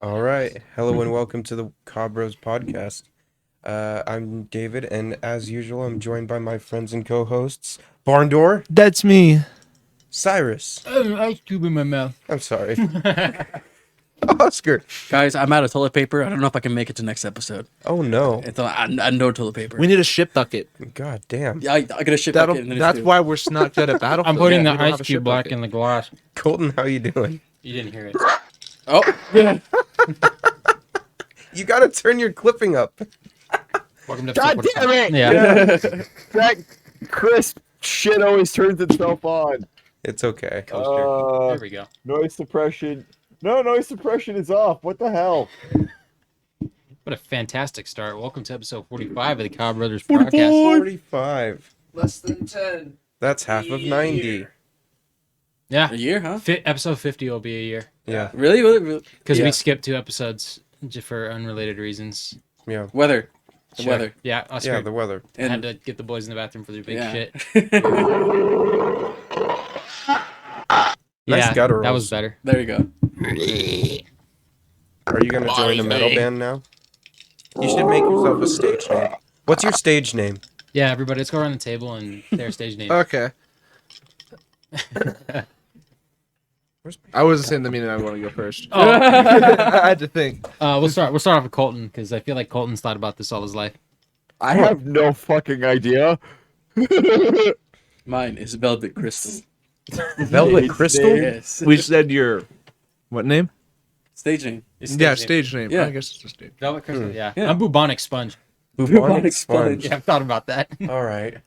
All right. Hello and welcome to the Cabros podcast. I'm David, and as usual, I'm joined by my friends and co-hosts, Barndoor, That's me. Cyrus. Ice cube in my mouth. I'm sorry, Oscar. Guys, I'm out of toilet paper. I don't know if I can make it to next episode. Oh no! It's I no toilet paper. We need a ship bucket. God damn. Yeah, I got a shit bucket. And That's why we're not good at Battlefield. I'm putting Yeah, the we don't have ice a cube ship back bucket. in the glass. Colton, how you doing? You didn't hear it. Oh, yeah. You gotta turn your clipping up. Welcome to God damn it! Yeah. That crisp shit always turns itself on. It's okay. There we go. Noise suppression. No, noise suppression is off. What the hell? What a fantastic start. Welcome to episode 45 of the Cow Brothers podcast. 45. Less than 10. That's half of 90. Yeah. A year, huh? Episode 50 will be a year. Yeah. Really? Because Yeah. we skipped 2 episodes for unrelated reasons. Yeah. Weather. The Sure. weather. Yeah, Oscar. Yeah. The weather. I had to get the boys in the bathroom for their big Yeah. shit. Nice Yeah, gutturals. that was better. There you go. Are you gonna join a metal band now? You should make yourself a stage name. What's your stage name? Yeah, everybody, let's go around the table and their stage name. Okay. I wasn't saying the meaning. I want to go first. Oh, I had to think. we'll start off with Colton because I feel like Colton's thought about this all his life. I have no fucking idea. Mine is Velvet Crystal. Velvet Crystal? Yes. We said your what name? Stage name. Yeah, stage name. Yeah. I guess it's just stage. Velvet Crystal, yeah. Yeah. I'm Bubonic Sponge. Bubonic Sponge. Yeah, I've thought about that. All right.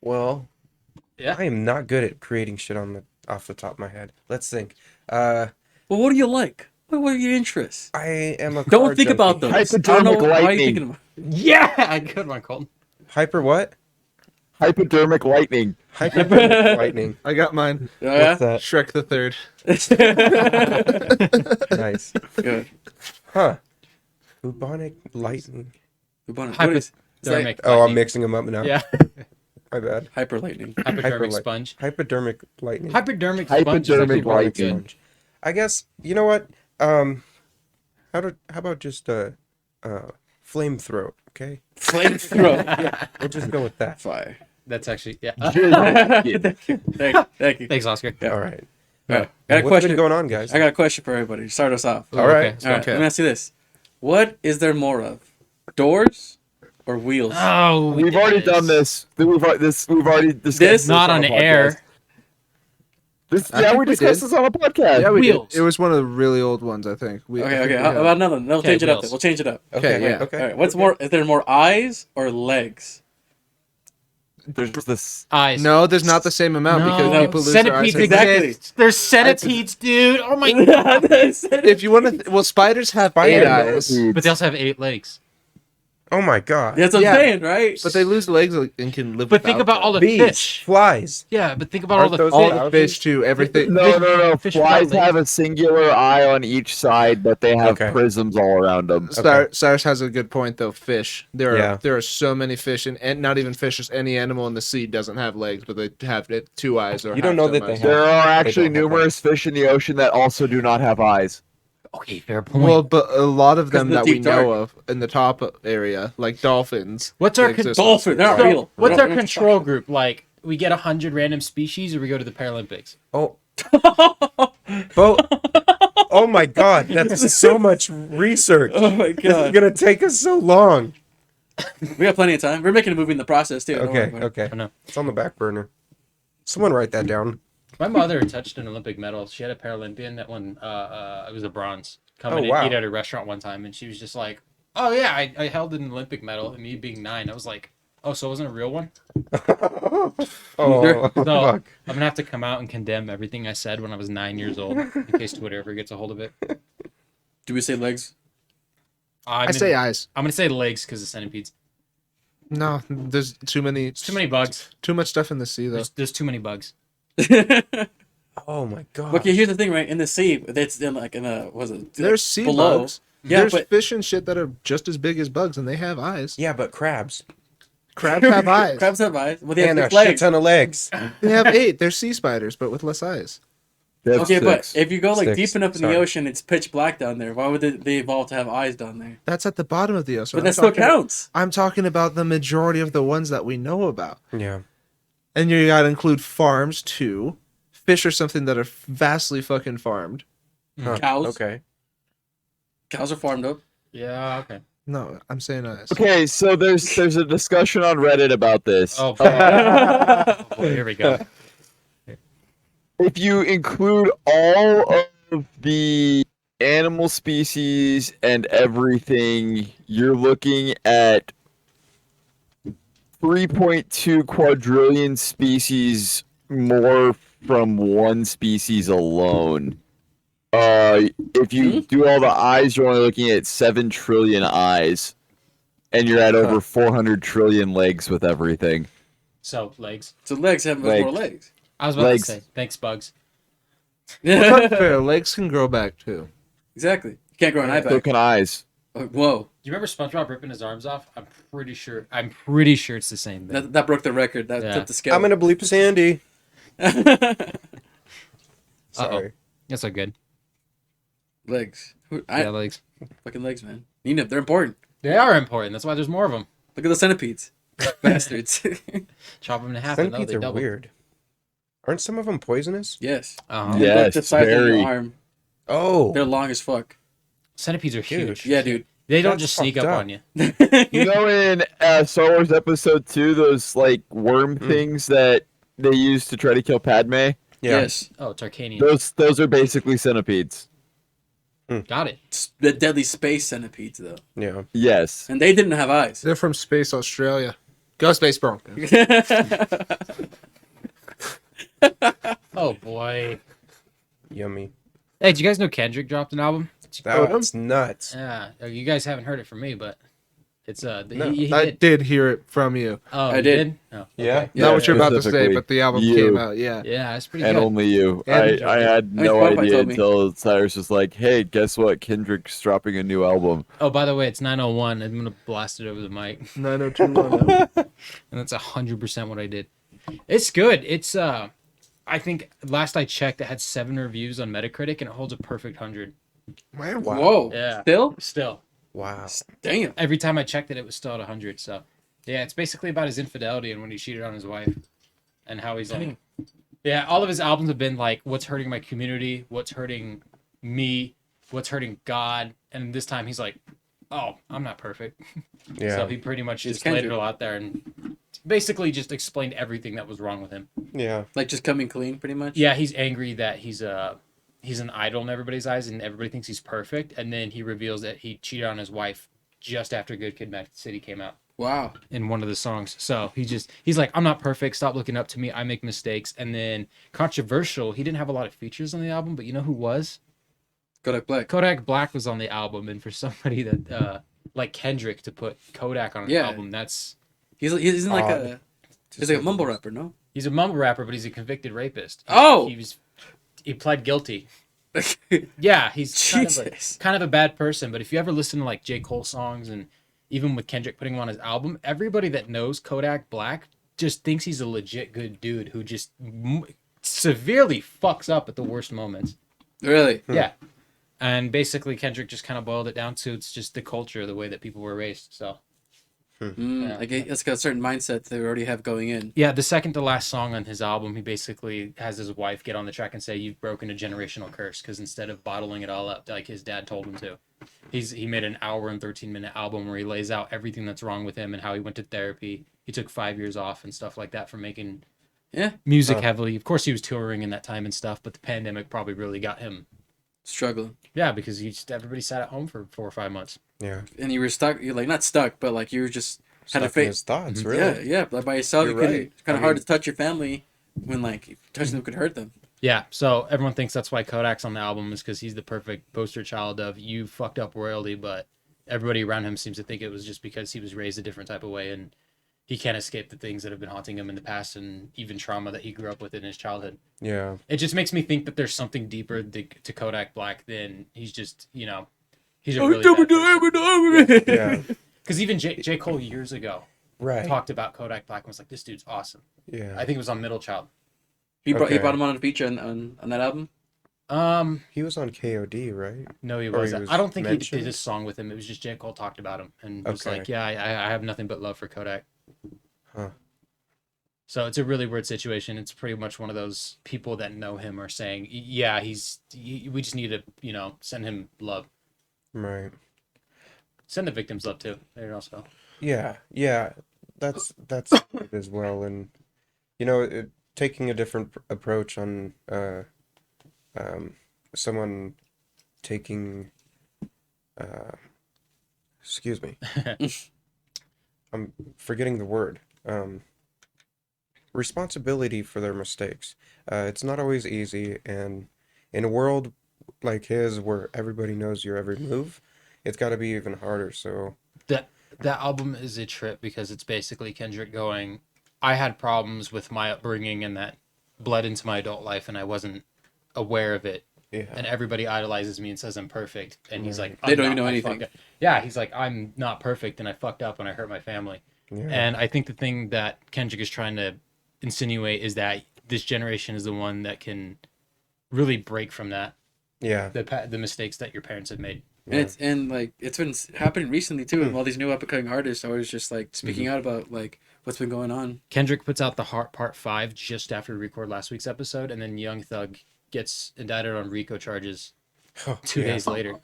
Well, Yeah. I am not good at creating shit off the top of my head. Let's think. Well, what do you like? What are your interests? I am a Don't car think junkie. about those. Hypodermic I don't know why you're lightning. thinking about. Yeah, good one, Colton. Hyper what? Hypodermic lightning. Hyper lightning. I got mine. Oh, yeah? What's that? Shrek the Third. Nice. Good. Huh. Bubonic lightning. Bubonic. Hyper- What is? Hypodermic Oh, I'm lightning. mixing them up now. Yeah. My bad. Hyper lightning. Hypodermic Hyperlight- sponge. Hypodermic lightning. Hypodermic sponge is actually Hypodermic really lightning. good. Sponge. I guess, you know what? How about just flamethrower, okay? Flamethrower. We'll just go with that. Fire. That's actually, yeah. Thank you. Thank you. Thanks, Oscar. All right. All right. Got a What's question. been going on, guys? I got a question for everybody. Start us off. All right. Okay, All right. Okay. Let me ask you this: what is there more of, doors or wheels? Oh, We've already done this. We've already discussed This- Not on on a podcast. air. This, I yeah, think we we discussed did. this on a podcast. Yeah, we Wheels. did. It was one of the really old ones, I think. Okay. How about another one? We'll Okay, change it up. wheels. Then. We'll change it up. Okay, Okay, yeah. okay. All right. What's more? Is there more eyes or legs? There's this. Eyes. No, there's not the same amount because No. people lose their Centipedes eyes. Exactly. exist. There's centipedes, dude. Oh my god. If you want to, well, spiders have 8 Spider eyes, But they also have 8 legs. Oh my god. That's what Yeah. I'm saying, right? but they lose legs and can live. But think without about all the Bees, fish. flies. Yeah, but think about Aren't all the those fish. all the fish too. Everything. No. Fish Flies without have a singular eye on each side, but they have Okay. prisms all around them. Cyrus has a good point though. Fish. There Yeah. are so many fish, and not even fish. Just any animal in the sea doesn't have legs, but they have 2 eyes. Or You don't half know some that they eyes. have- There are They actually don't have numerous fish in the ocean that also do not have eyes. Okay, fair point. Well, but a lot of them 'Cause that the we deep know dark. of in the top area, like dolphins. What's our they exist on Dolphin. They're not So, real. what's our They're not- control group? Like, we get 100 random species or we go to the Paralympics? Oh. Oh my god, that's so much research. Oh my This is god. gonna take us so long. We got plenty of time. We're making a movie in the process too. Don't worry Okay, about it. okay. I know. It's on the back burner. Someone write that down. My mother touched an Olympic medal. She had a Paralympian that won, it was a bronze. Come Oh, in wow. and eat at a restaurant one time, and she was just like, oh yeah, I held an Olympic medal, and me being 9, I was like, oh, so it wasn't a real one? Oh, So fuck. I'm gonna have to come out and condemn everything I said when I was 9 years old, in case Twitter ever gets a hold of it. Do we say legs? I say eyes. I'm gonna say legs because of centipedes. No, there's too many. Too many bugs. Too much stuff in the sea though. There's too many bugs. Oh my god. Okay, here's the thing, right? In the sea, it's in like in a was it? There's sea below. bugs. Yeah, There's but fish and shit that are just as big as bugs, and they have eyes. Yeah, but crabs. Crabs have eyes. crabs have eyes. Well, they have And a six shit legs. ton of legs. They have 8. They're sea spiders, but with less eyes. They have Okay, but six. if you go like Six, deep enough in sorry. the ocean, it's pitch black down there. Why would they evolve to have eyes down there? That's at the bottom of the ocean. But that still counts. I'm talking about the majority of the ones that we know about. Yeah. And you gotta include farms too. Fish are something that are vastly fucking farmed. Huh, Cows. Okay. Cows are farmed up. Yeah. Okay. No, I'm saying Okay, so there's a discussion on Reddit about this. Oh, boy. Oh, boy, here we go. If you include all of the animal species and everything, you're looking at 3.2 quadrillion species more from one species alone. If you do all the eyes, you're only looking at 7 trillion eyes, and you're at over 400 trillion legs with everything. So legs. So legs have much more legs. I was about Legs. to say thanks, bugs. It's unfair. Legs can grow back too. Exactly. You can't grow an eye So back. can eyes. Whoa. Do you remember SpongeBob ripping his arms off? I'm pretty sure it's the same thing. That broke the record. That Yeah. tipped the scale. I'm gonna bleep Sandy. Sorry. That's so good. Legs. Yeah, legs. Fucking legs, man. You know, they're important. They are important. That's why there's more of them. Look at the centipedes. Bastards. Chop them in half. And Centipedes they are double. weird. Aren't some of them poisonous? Yes. Uh-huh. They Yeah. look the Yes, size of very. your arm. Oh. They're long as fuck. Centipedes are Huge. huge. Yeah, dude. They don't That's just sneak up fucked up. on you. You know, in Star Wars Episode 2, those like worm things that they use to try to kill Padme, Yeah. Yes. Oh, it's Arcanian. those are basically centipedes. Got it. The deadly space centipedes, though. Yeah. Yes. And they didn't have eyes. They're from Space Australia. Go Space Bronco. Oh boy. Yummy. Hey, did you guys know Kendrick dropped an album? That's nuts. Yeah. You guys haven't heard it from me, but it's No. he I did. did hear it from you. Oh, I you did. Oh, Yeah. okay. Not what you're about to say, Specifically, but the album you. came out. Yeah. Yeah, it's pretty And good. only you. And I had I mean, no Spotify idea told me. until Cyrus was like, hey, guess what? Kendrick's dropping a new album. Oh, by the way, it's 9:01. I'm gonna blast it over the mic, 90210. and that's 100% what I did. It's good. It's I think last I checked, it had 7 reviews on Metacritic, and it holds a perfect 100. Man, Whoa. Yeah. Still? Wow. Damn. Every time I checked it, it was still at 100. So, yeah, it's basically about his infidelity and when he cheated on his wife, and how he's like, yeah, all of his albums have been like, what's hurting my community, what's hurting me, what's hurting God, and this time he's like, oh, I'm not perfect. Yeah. So he pretty much It's just laid it Kendrick. all out there and basically just explained everything that was wrong with him. Yeah. Like just coming clean, pretty much? Yeah, he's angry that he's an idol in everybody's eyes and everybody thinks he's perfect, and then he reveals that he cheated on his wife just after Good Kid, Mad City came out Wow. in one of the songs. So he's like, I'm not perfect, stop looking up to me, I make mistakes. And then controversial, he didn't have a lot of features on the album, but you know who was? Kodak Black. Kodak Black was on the album, and for somebody that like Kendrick to put Kodak on an Yeah. album, that's He's in like Odd. he's like a mumble rapper, no? he's a mumble rapper, but he's a convicted rapist. Oh! He pled guilty. Yeah, he's Jesus. kind of a bad person, but if you ever listen to like J. Cole songs, and even with Kendrick putting him on his album, everybody that knows Kodak Black just thinks he's a legit good dude who just severely fucks up at the worst moments. Really? Yeah. And basically Kendrick just kind of boiled it down to it's just the culture, the way that people were raised. So Yeah. Like it's got a certain mindset they already have going in. yeah, the second to last song on his album, he basically has his wife get on the track and say, "You've broken a generational curse," because instead of bottling it all up like his dad told him to, he made an hour and 13-minute album where he lays out everything that's wrong with him and how he went to therapy. He took 5 years off and stuff like that from making music heavily. Of course, he was touring in that time and stuff, but the pandemic probably really got him. Struggling. Yeah, because everybody sat at home for 4 or 5 months. Yeah. And you were stuck, you're like not stuck, but like you were just Stuck had to in face. his thoughts, Mhm. really. Yeah, like by yourself, You're you couldn't. right. It's kind I of hard mean- to touch your family when like touching them could hurt them. Yeah, so everyone thinks that's why Kodak's on the album, is because he's the perfect poster child of you fucked up royalty, but everybody around him seems to think it was just because he was raised a different type of way and he can't escape the things that have been haunting him in the past and even trauma that he grew up with in his childhood. Yeah. It just makes me think that there's something deeper to Kodak Black than he's just, he's a really bad person. Yeah. Because even J. Cole years ago Right. talked about Kodak Black and was like, this dude's awesome. Yeah. I think it was on Middle Child. He brought Okay. him on a feature on that album. He was on KOD, right? No, he Or he wasn't. was I don't think he did mentioned? this song with him. It was just J. Cole talked about him and was Okay. like, "Yeah, I have nothing but love for Kodak." Huh. So it's a really weird situation. It's pretty much one of those people that know him are saying, "Yeah, we just need to, send him love, Right. send the victims love too." There also. Yeah, yeah, that's it as well, and taking a different approach on um, someone taking uh, excuse me, I'm forgetting the word, responsibility for their mistakes. It's not always easy, and in a world like his where everybody knows your every move, it's got to be even harder. So That album is a trip because it's basically Kendrick going, "I had problems with my upbringing and that bled into my adult life, and I wasn't aware of it. yeah, And everybody idolizes me and says I'm perfect." And he's like, They "I'm don't even not, know I anything. fucked up." Yeah, he's like, "I'm not perfect and I fucked up and I hurt my family." yeah, And I think the thing that Kendrick is trying to insinuate is that this generation is the one that can really break from that, yeah, the mistakes that your parents have made. yeah. And like it's been happening recently too, with all these new up and coming artists always just like speaking Mm-hmm. out about like what's been going on. Kendrick puts out the Heart Part 5 just after we record last week's episode, and then Young Thug gets indicted on RICO charges Oh, 2 days later.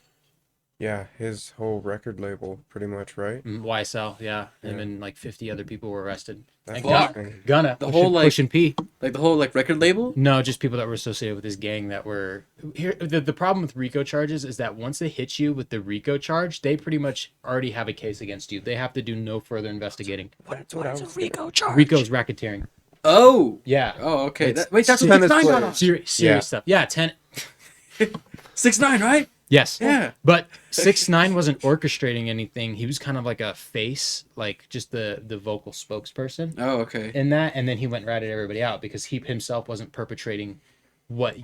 Yeah, his whole record label, pretty much, right? YSL, yeah. Him Yeah. and like 50 other people were arrested. That's And Gunna, insane. Gunna, The pushing, whole, like- pushing P. Like the whole like record label. No, just people that were associated with this gang that were here. The problem with RICO charges is that once they hit you with the RICO charge, they pretty much already have a case against you. They have to do no further investigating. That's what I was RICO's racketeering. Oh. Yeah. Oh, okay. It's Wait, that's what tennis 6ix9ine got players. on. Serious Yeah. stuff. Yeah, 10. 6ix9ine, right? Yes. Yeah. But 6ix9ine wasn't orchestrating anything. He was kind of like a face, like just the vocal spokesperson Oh, okay. in that, and then he went and ratted everybody out because he himself wasn't perpetrating what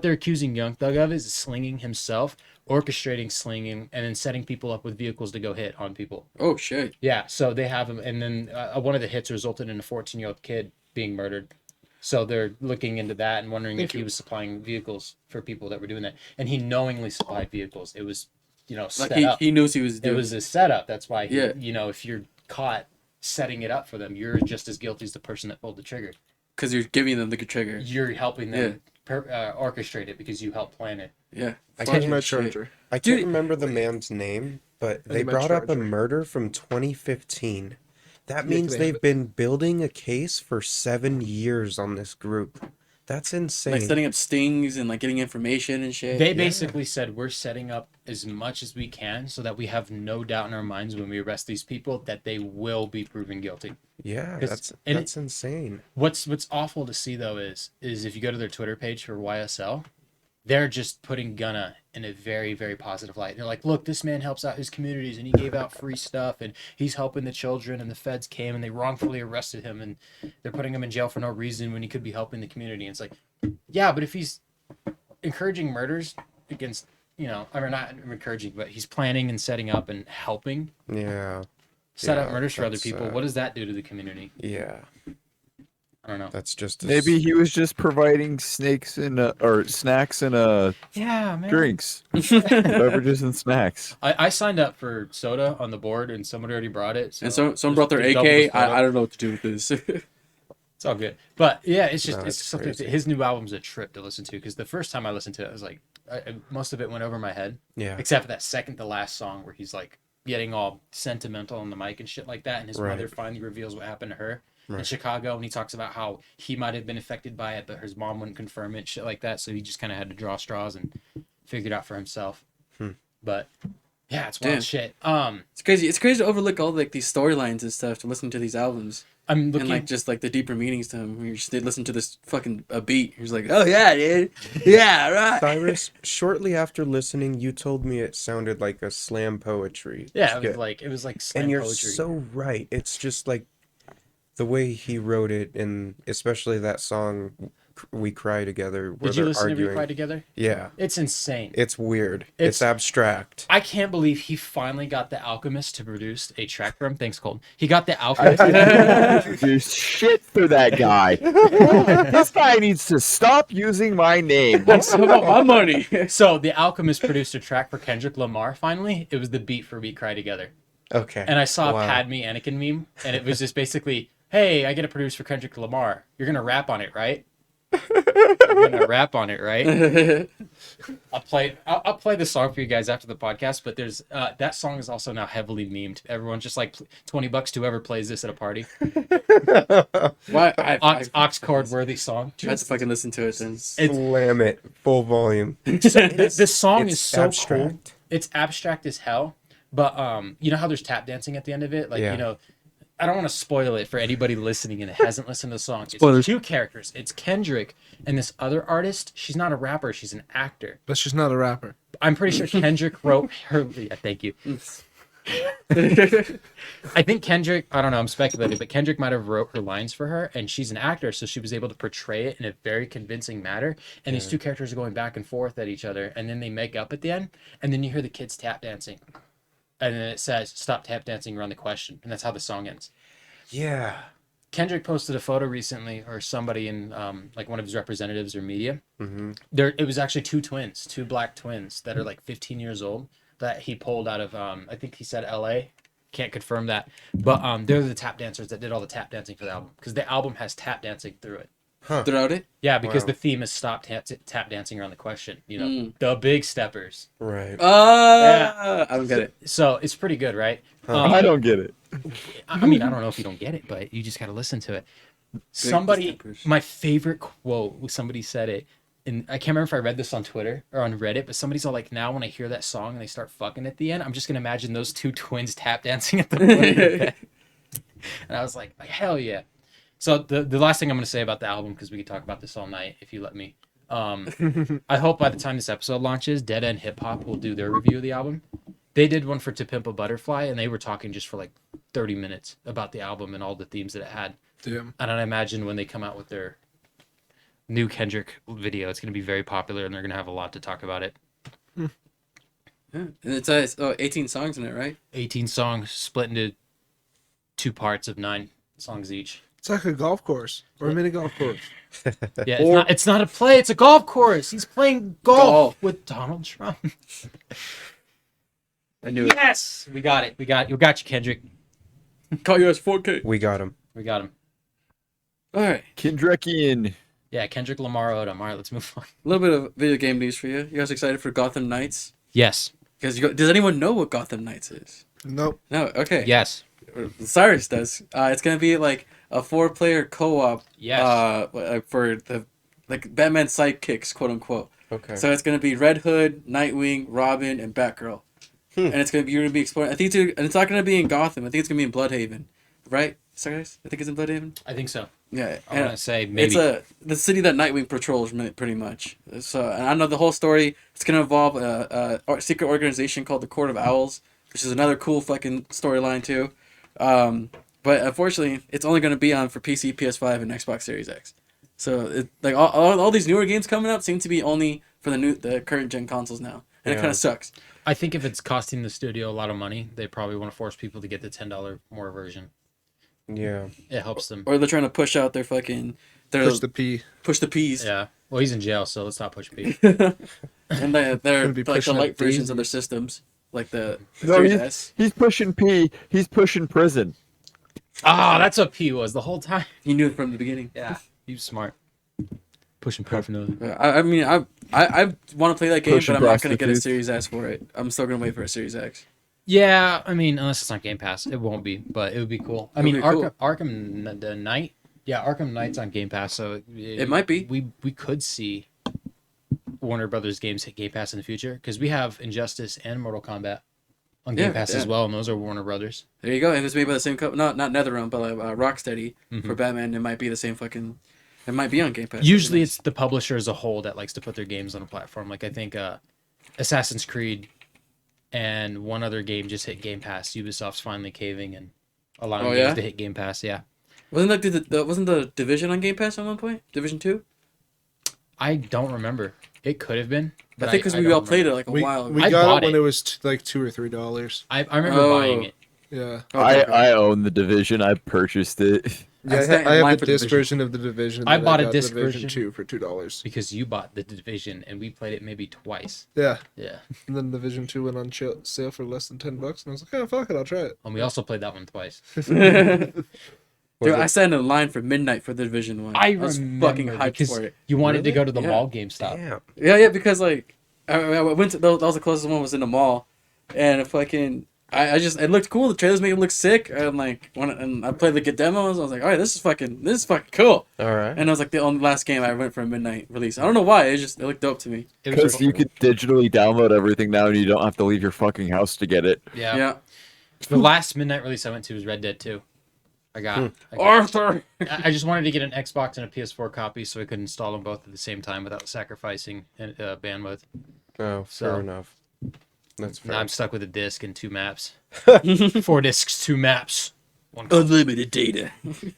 they're accusing Young Thug of is slinging himself, orchestrating slinging, and then setting people up with vehicles to go hit on people. Oh shit. Yeah, so they have him, and then one of the hits resulted in a 14-year-old kid being murdered. So they're looking into that and wondering if he was supplying vehicles for people that were doing that, and he knowingly supplied vehicles. It was, set Like up. he knows he was It doing. was a setup. That's why, Yeah. if you're caught setting it up for them, you're just as guilty as the person that pulled the trigger. Because you're giving them the trigger. You're helping them orchestrate it because you helped plan it. Yeah. I Fucking can't, my shit. charger. I Dude, can't remember the man's name, but they my brought up a charger. murder from 2015. That Yeah, means can I have they've been building a case for 7 years on this group. That's insane. Like setting up stings and like getting information and shit. They basically said we're setting up as much as we can so that we have no doubt in our minds when we arrest these people that they will be proven guilty. Yeah, 'Cause- that's insane. What's awful to see though is if you go to their Twitter page for YSL, they're just putting Gunna in a very, very positive light. They're like, look, this man helps out his communities and he gave out free stuff and he's helping the children, and the feds came and they wrongfully arrested him and they're putting him in jail for no reason when he could be helping the community. And it's like, yeah, but if he's encouraging murders against, I mean, not encouraging, but he's planning and setting up and helping Yeah, set up Yeah, murders for other that's, people, what does that do to the community? yeah. I don't know. That's just Maybe he was just providing snakes and or snacks and Yeah, man. drinks, beverages and snacks. I signed up for soda on the board and somebody already brought it. And someone just brought their double the AK. soda. I don't know what to do with this. It's all good. But yeah, it's just No, it's it's something. crazy. His new album's a trip to listen to because the first time I listened to it, I was like, most of it went over my head, yeah, except for that second to last song where he's like getting all sentimental on the mic and shit like that, and his Right. mother finally reveals what happened to her in Right. Chicago, and he talks about how he might have been affected by it, but his mom wouldn't confirm it, shit like that. So he just kind of had to draw straws and figure it out for himself. But yeah, it's wild Damn. shit. It's crazy. It's crazy to overlook all like these storylines and stuff to listen to these albums I'm looking. and like just like the deeper meanings to them. You just listen to this fucking a beat. You're just like, oh yeah, dude, yeah, right. Cyrus, shortly after listening, you told me it sounded like a slam poetry. yeah, it skit. was like slam And you're poetry. so right. It's just like the way he wrote it, and especially that song We Cry Together, where Did you they're listen to We arguing. Cry Together? Yeah, It's insane. it's weird. It's- It's abstract. I can't believe he finally got the Alchemist to produce a track for him. Thanks, Colton. He got the I Alchemist. didn't do shit for that guy. This guy needs to stop using my name. I still want my money. So the Alchemist produced a track for Kendrick Lamar. Finally, it was the beat for We Cry Together. Okay. And I saw Wow. a Padme Anakin meme, and it was just basically, "Hey, I get to produce for Kendrick Lamar. You're gonna rap on it, right? You're gonna rap on it, right?" I'll play the song for you guys after the podcast. But there's that song is also now heavily memed. Everyone's just like $20 to whoever plays this at a party. Why? Ox cord worthy song. I have to fucking listen to it then. Slam it full volume. This song It's is so cool. abstract. It's abstract as hell. But you know how there's tap dancing at the end of it? Like, Yeah. you know, I don't want to spoil it for anybody listening and hasn't listened to the song. It's Spoilers. two characters. It's Kendrick and this other artist. She's not a rapper, she's an actor. But she's not a rapper. I'm pretty sure Kendrick wrote her. Yeah, thank you. I think Kendrick, I don't know, I'm speculating, but Kendrick might have wrote her lines for her, and she's an actor, so she was able to portray it in a very convincing manner. And these two characters are going back and forth at each other, and then they make up at the end, and then you hear the kids tap dancing. And then it says, "Stop tap dancing around the question." And that's how the song ends. Yeah. Kendrick posted a photo recently, or somebody in like one of his representatives or media. Mm-hmm. It was actually two black twins that are like 15 years old that he pulled out of I think he said LA. Can't confirm that, but they're the tap dancers that did all the tap dancing for the album, because the album has tap dancing through it. Throughout it? Yeah, because Wow. the theme is stop tap dancing around the question. You know, Mm. the big steppers. Right. I don't get it. So it's pretty good, right? I don't get it. I mean, I don't know if you don't get it, but you just got to listen to it. Somebody, steppers. my favorite quote, somebody said it, and I can't remember if I read this on Twitter or on Reddit, but somebody's all like, "Now when I hear that song and they start fucking at the end, I'm just gonna imagine those two twins tap dancing at the foot of the bed." And I was like, hell yeah. So the last thing I'm gonna say about the album, because we could talk about this all night if you let me. I hope by the time this episode launches, Dead End Hip Hop will do their review of the album. They did one for To Pimp a Butterfly, and they were talking just for like 30 minutes about the album and all the themes that it had. Damn. And I imagine when they come out with their new Kendrick video, it's going to be very popular, and they're going to have a lot to talk about it. Yeah. And it's 18 songs in it, right? 18 songs split into 2 parts of 9 songs each. It's like a golf course or a mini golf course. Yeah, it's not a play, it's a golf course. He's playing golf with Donald Trump. I knew it. Yes! We got it. We got you, Kendrick. Call yours 4K. We got him. We got him. All right. Kendrickian. Yeah, Kendrick Lamar Odom. All right, let's move on. A little bit of video game news for you. You guys excited for Gotham Knights? Yes. Because does anyone know what Gotham Knights is? Nope. No. Okay. Yes. Cyrus does. It's gonna be like a 4-player co-op. Yes. For the Batman sidekicks, quote unquote. Okay. So it's gonna be Red Hood, Nightwing, Robin, and Batgirl. And you're gonna be exploring. I think it's not gonna be in Gotham. I think it's gonna be in Bloodhaven, right? Cyrus? I think it's in Bloodhaven. I think so. Yeah. I want to say maybe. It's the city that Nightwing patrols pretty much. So, and I know the whole story. It's gonna involve a secret organization called the Court of Owls, which is another cool fucking storyline too. But unfortunately, it's only gonna be on for PC, PS5, and Xbox Series X. So all these newer games coming up seem to be only for the current gen consoles now, and it Yeah. kind of sucks. I think if it's costing the studio a lot of money, they probably want to force people to get the $10 more version. Yeah. It helps them. Or they're trying to push out their fucking Push the P. push the P's. Yeah. Well, he's in jail, so let's not push people. And they're Gonna be like the pushing light up versions Ps. of their systems, like the No, Series S. he's pushing P. He's pushing prison. Ah, that's what P was the whole time. He knew it from the beginning. Yeah. He was smart. Pushing paraphernalia. I mean, I want to play that game, Pushing but I'm not going to get a prostitutes. Series S for it. I'm still going to wait for a Series X. Yeah, I mean, unless it's on Game Pass, it won't be, but it would be cool. I It would mean, be cool. Arkham the Knight. Yeah, Arkham Knight's on Game Pass, so It might be. We could see Warner Brothers games hit Game Pass in the future, because we have Injustice and Mortal Kombat on Game Yeah, Pass yeah. as well, and those are Warner Brothers. There you go. And it's made by the same company, not NetherRealm, but Rocksteady Mhm. for Batman. It might be the same fucking. It might be on Game Pass. Usually, it's the publisher as a whole that likes to put their games on a platform. Like I think Assassin's Creed and one other game just hit Game Pass. Ubisoft's finally caving and allowing Oh, games yeah? to hit Game Pass. Yeah. wasn't the Division on Game Pass at one point? Division 2? I don't remember. It could have been. I But think because I we don't all played remember. it like a We while ago. we I got bought it when it. it was like $2 or $3. I remember Oh. buying it. Yeah. Okay, okay. I own the Division. I purchased it. Yeah, stand in I have line the for the disc Division. version of the Division. I then bought a got disc Division version. 2 for $2. Because you bought the Division and we played it maybe twice. Yeah, Yeah. and then Division 2 went on sale for less than $10, and I was like, oh fuck it, I'll try it. And we also played that one twice. Dude, I sat in line for midnight for the Division 1. I was remember fucking hyped because for it. you wanted to Really? go to the Yeah. mall GameStop. Damn. Yeah, because like I went to that was the closest one was in the mall, and fucking I just it looked cool. The trailers made it look sick, and like and I played the demos. I was like, all right, this is fucking cool. All right. And it was like the only last game I went for a midnight release. I don't know why. It looked dope to me. It was Because just- you could digitally download everything now and you don't have to leave your fucking house to get it. yeah. Yeah. The last midnight release I went to was Red Dead 2. I got Arthur. I just wanted to get an Xbox and a PS4 copy so I could install them both at the same time without sacrificing bandwidth. Oh, So- fair enough. That's fair. Now I'm stuck with a disc and 2 maps. 4 discs, 2 maps. One Unlimited data. Did you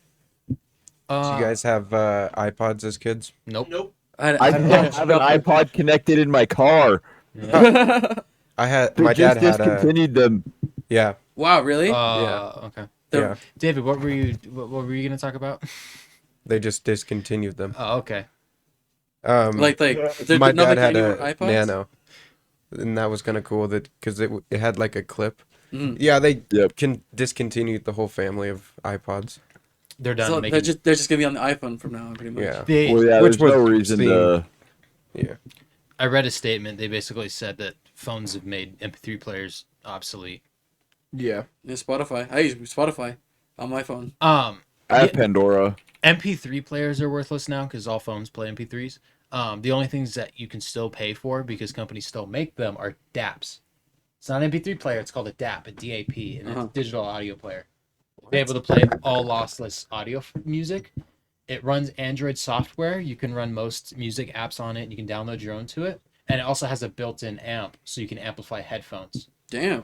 guys have iPods as kids? Nope. I I don't have an iPod connected in my car. I had. They My just dad had a. discontinued them. Yeah. Wow, really? Okay. Yeah. David, what were you going to talk about? They just discontinued them. Oh, okay. like they're My not dad had making a any more iPods? Nano, and that was kind of cool. That because it had like a clip. Mm. Yeah, they Yep. discontinued the whole family of iPods. They're done So making they're just gonna be on the iPhone from now on, pretty much. Yeah. they, Well, yeah, Which there's no was reason seen- to. Yeah. I read a statement. They basically said that phones have made MP3 players obsolete. Yeah. Yeah, Spotify. I use Spotify on my phone. I have Pandora. MP3 players are worthless now because all phones play MP3s. The only things that you can still pay for because companies still make them are DAPs. It's not an MP3 player. It's called a DAP, a DAP, and it's a digital audio player. Be able to play all lossless audio music. It runs Android software. You can run most music apps on it. And you can download your own to it, and it also has a built-in amp, so you can amplify headphones. Damn.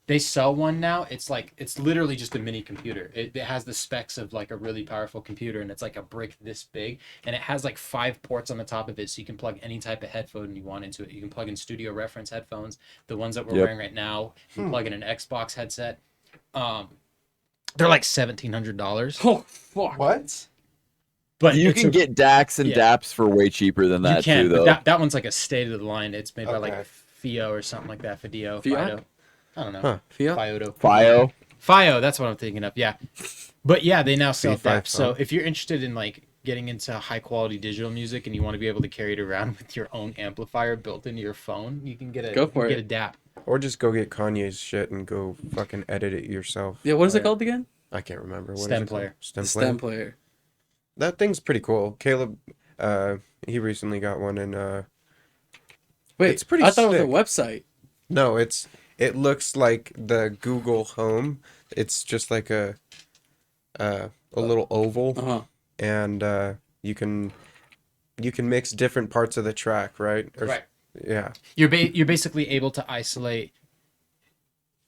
They sell one now. It's literally just a mini computer. It has the specs of like a really powerful computer, and it's like a brick this big, and it has like 5 ports on the top of it, so you can plug any type of headphone you want into it. You can plug in studio reference headphones, the ones that we're Yep. wearing right now. You can plug in an Xbox headset. They're like $1,700, Oh fuck. What? but You it's can a- get DACs and yeah. DAPs for way cheaper than you that can, too, but though. that one's like a state of the line. It's made by like Okay. FIO or something like that. Fido. Fiat? I don't know. Huh. Fiat? Fiodo. FIO. FIO, that's what I'm thinking of. Yeah, but yeah, they now sell B5 that. So phone. if you're interested in like getting into high quality digital music and you want to be able to carry it around with your own amplifier built into your phone, you can get a Go for get it. a DAP. Or just go get Kanye's shit and go fucking edit it yourself. Yeah, what is it Right. called again? I can't remember. What is Stem it called? player. Stem The player. stem player. That thing's pretty cool. Caleb, he recently got one, and Wait, It's pretty I thought sick. it was a website. no, it looks like the Google Home. It's just like a little oval, Uh-huh. and you can mix different parts of the track, right? Right. Yeah. You're basically able to isolate.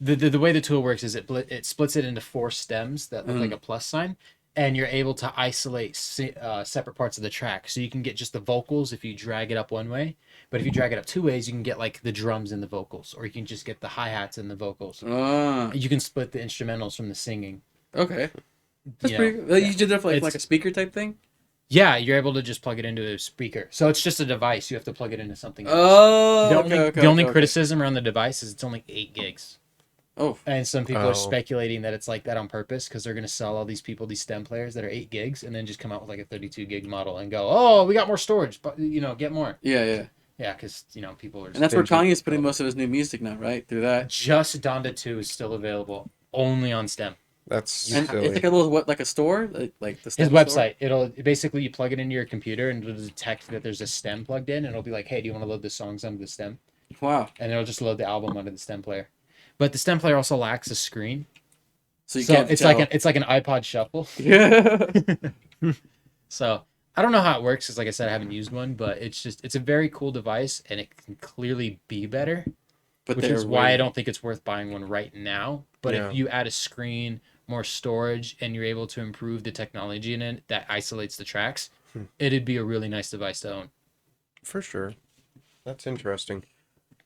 The way the tool works is it splits it into 4 stems that look like a plus sign, and you're able to isolate separate parts of the track. So you can get just the vocals if you drag it up one way, but if you drag it up 2 ways, you can get like the drums and the vocals, or you can just get the hi-hats and the vocals. Ah, You can split the instrumentals from the singing. okay. That's you pretty know. good. Like, you did that for like It's- a speaker type thing? Yeah, you're able to just plug it into a speaker. So it's just a device. You have to plug it into something else. Oh, The okay, only, okay, the only okay. criticism around the device is it's only 8 gigs. Oh, And some people Oh. are speculating that it's like that on purpose because they're going to sell all these people these stem players that are 8 gigs and then just come out with like a 32 gig model and go, oh, we got more storage, but get more. yeah, yeah. Yeah, because people are And that's where Stingy. Kanye's putting most of his new music now, right? Through that. just Donda 2 is still available only on stem. That's And silly. it's like a little what, like a store, like the His stem website, it'll basically you plug it into your computer and it'll detect that there's a stem plugged in and it'll be like, hey, do you want to load the songs onto the stem? Store? Wow. And it'll just load the album onto the stem player. But the stem player also lacks a screen. So you So can't. it's tell. like an iPod shuffle. Yeah. So I don't know how it works because like I said, I haven't used one, but it's a very cool device and it can clearly be better, But which they're is why I way- don't think it's worth buying one right now. But Yeah. if you add a screen, more storage, and you're able to improve the technology in it that isolates the tracks, it'd be a really nice device to own. For sure. That's interesting.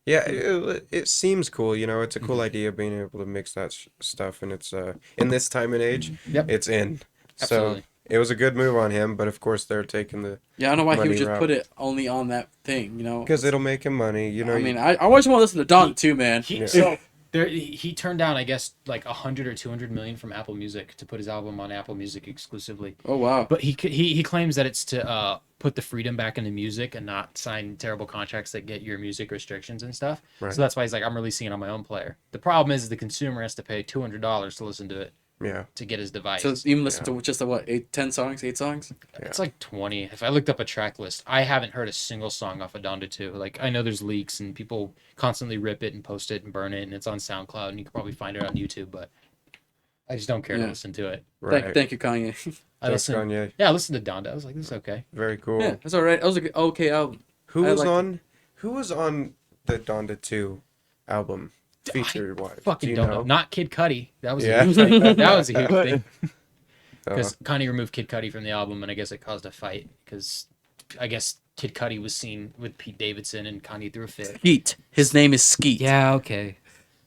Yeah, it seems cool, you know, it's a cool idea being able to mix that stuff, and it's in this time and age, Yep. it's in. So Absolutely. it was a good move on him, but of course they're taking the Yeah, I don't know why he would money just route put it only on that thing, you know? because it'll make him money, you know. I mean, I always want to listen to Don too, man. Yeah. So he turned down, I guess, like 100 or 200 million from Apple Music to put his album on Apple Music exclusively. Oh wow. But he claims that it's to put the freedom back into music and not sign terrible contracts that get your music restrictions and stuff. Right. So that's why he's like, I'm releasing it on my own player. The problem is the consumer has to pay $200 to listen to it Yeah. to get his device. So even listen to just the, what, 10 songs, 8 songs? It's like 20. If I looked up a track list, I haven't heard a single song off of Donda 2. Like, I know there's leaks and people constantly rip it and post it and burn it, and it's on SoundCloud, and you can probably find it on YouTube, but I just don't care to Yeah. listen to it. Right. Thank you, Kanye. I Thanks, listened, Kanye. yeah, I listened to Donda. I was like, this is okay. Very cool. Yeah, that's all right. That was a good, okay album. Who I was liked it. on who was on the Donda 2 album featured wise? Fucking Do you don't know? know. Not Kid Cudi. That was Yeah. a huge thing. That was a huge thing. Uh, Because Kanye removed Kid Cudi from the album, and I guess it caused a fight. Because I guess Kid Cudi was seen with Pete Davidson, and Kanye threw a fit. Skeet. His name is Skeet. Yeah, okay.